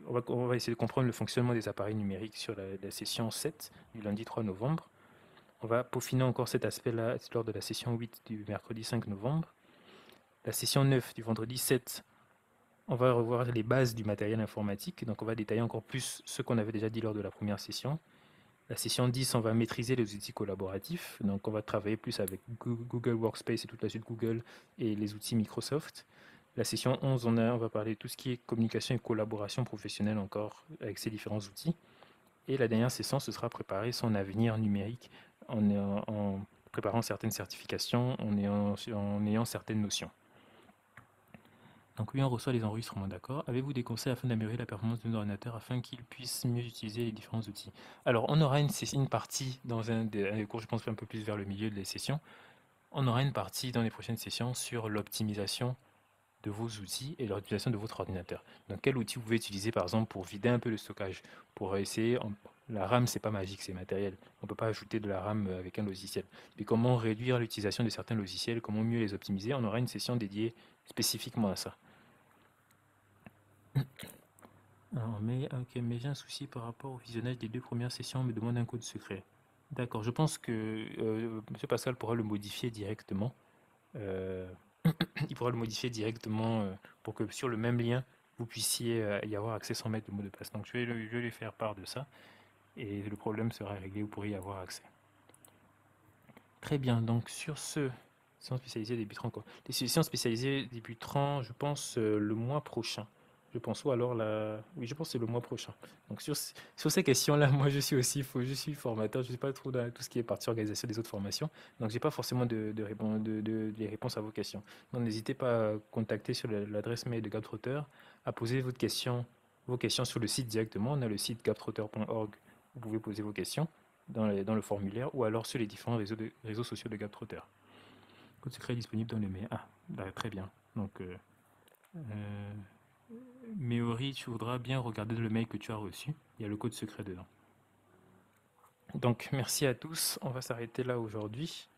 On va essayer de comprendre le fonctionnement des appareils numériques sur la session 7 du lundi 3 novembre. On va peaufiner encore cet aspect-là lors de la session 8 du mercredi 5 novembre. La session 9 du vendredi 7, on va revoir les bases du matériel informatique. Donc, on va détailler encore plus ce qu'on avait déjà dit lors de la première session. La session 10, on va maîtriser les outils collaboratifs. Donc, on va travailler plus avec Google Workspace et toute la suite Google et les outils Microsoft. La session 11, on va parler de tout ce qui est communication et collaboration professionnelle encore avec ces différents outils. Et la dernière session, ce sera préparer son avenir numérique en préparant certaines certifications, en ayant certaines notions. Donc oui, on reçoit les enregistrements, d'accord. Avez-vous des conseils afin d'améliorer la performance de nos ordinateurs afin qu'ils puissent mieux utiliser les différents outils? Alors, on aura une partie dans un des cours, je pense un peu plus vers le milieu de la session, on aura une partie dans les prochaines sessions sur l'optimisation de vos outils et l'utilisation de votre ordinateur. Donc, quel outil vous pouvez utiliser, par exemple, pour vider un peu le stockage, pour essayer... La RAM, c'est pas magique, c'est matériel. On ne peut pas ajouter de la RAM avec un logiciel. Mais comment réduire l'utilisation de certains logiciels, comment mieux les optimiser? On aura une session dédiée spécifiquement à ça. Alors, mais j'ai un souci par rapport au visionnage des 2 premières sessions, on me demande un code secret. D'accord, je pense que M. Pascal pourra le modifier directement. Euh, il pourra le modifier directement pour que sur le même lien, vous puissiez y avoir accès sans mettre de mot de passe. Donc je vais lui faire part de ça et le problème sera réglé, vous pourrez y avoir accès. Très bien, donc sur ce, session spécialisée débuteront quoi? Les sessions spécialisées débuteront, je pense, le mois prochain. Je pense, ou alors oui, je pense que c'est le mois prochain. Donc sur ces questions-là, moi je suis formateur, je ne suis pas trop dans tout ce qui est partie organisation des autres formations, donc j'ai pas forcément les réponses à vos questions. Donc n'hésitez pas à contacter sur l'adresse mail de GapTrotter, à poser vos questions sur le site directement. On a le site gaptrotter.org, vous pouvez poser vos questions dans le formulaire ou alors sur les différents réseaux sociaux de GapTrotter. Code secret est disponible dans le mail. Ah, bah, très bien. Donc, Méori, tu voudras bien regarder le mail que tu as reçu. Il y a le code secret dedans. Donc, merci à tous. On va s'arrêter là aujourd'hui.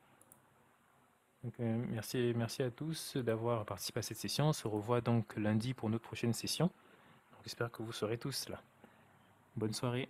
Merci à tous d'avoir participé à cette session. On se revoit donc lundi pour notre prochaine session. J'espère que vous serez tous là. Bonne soirée.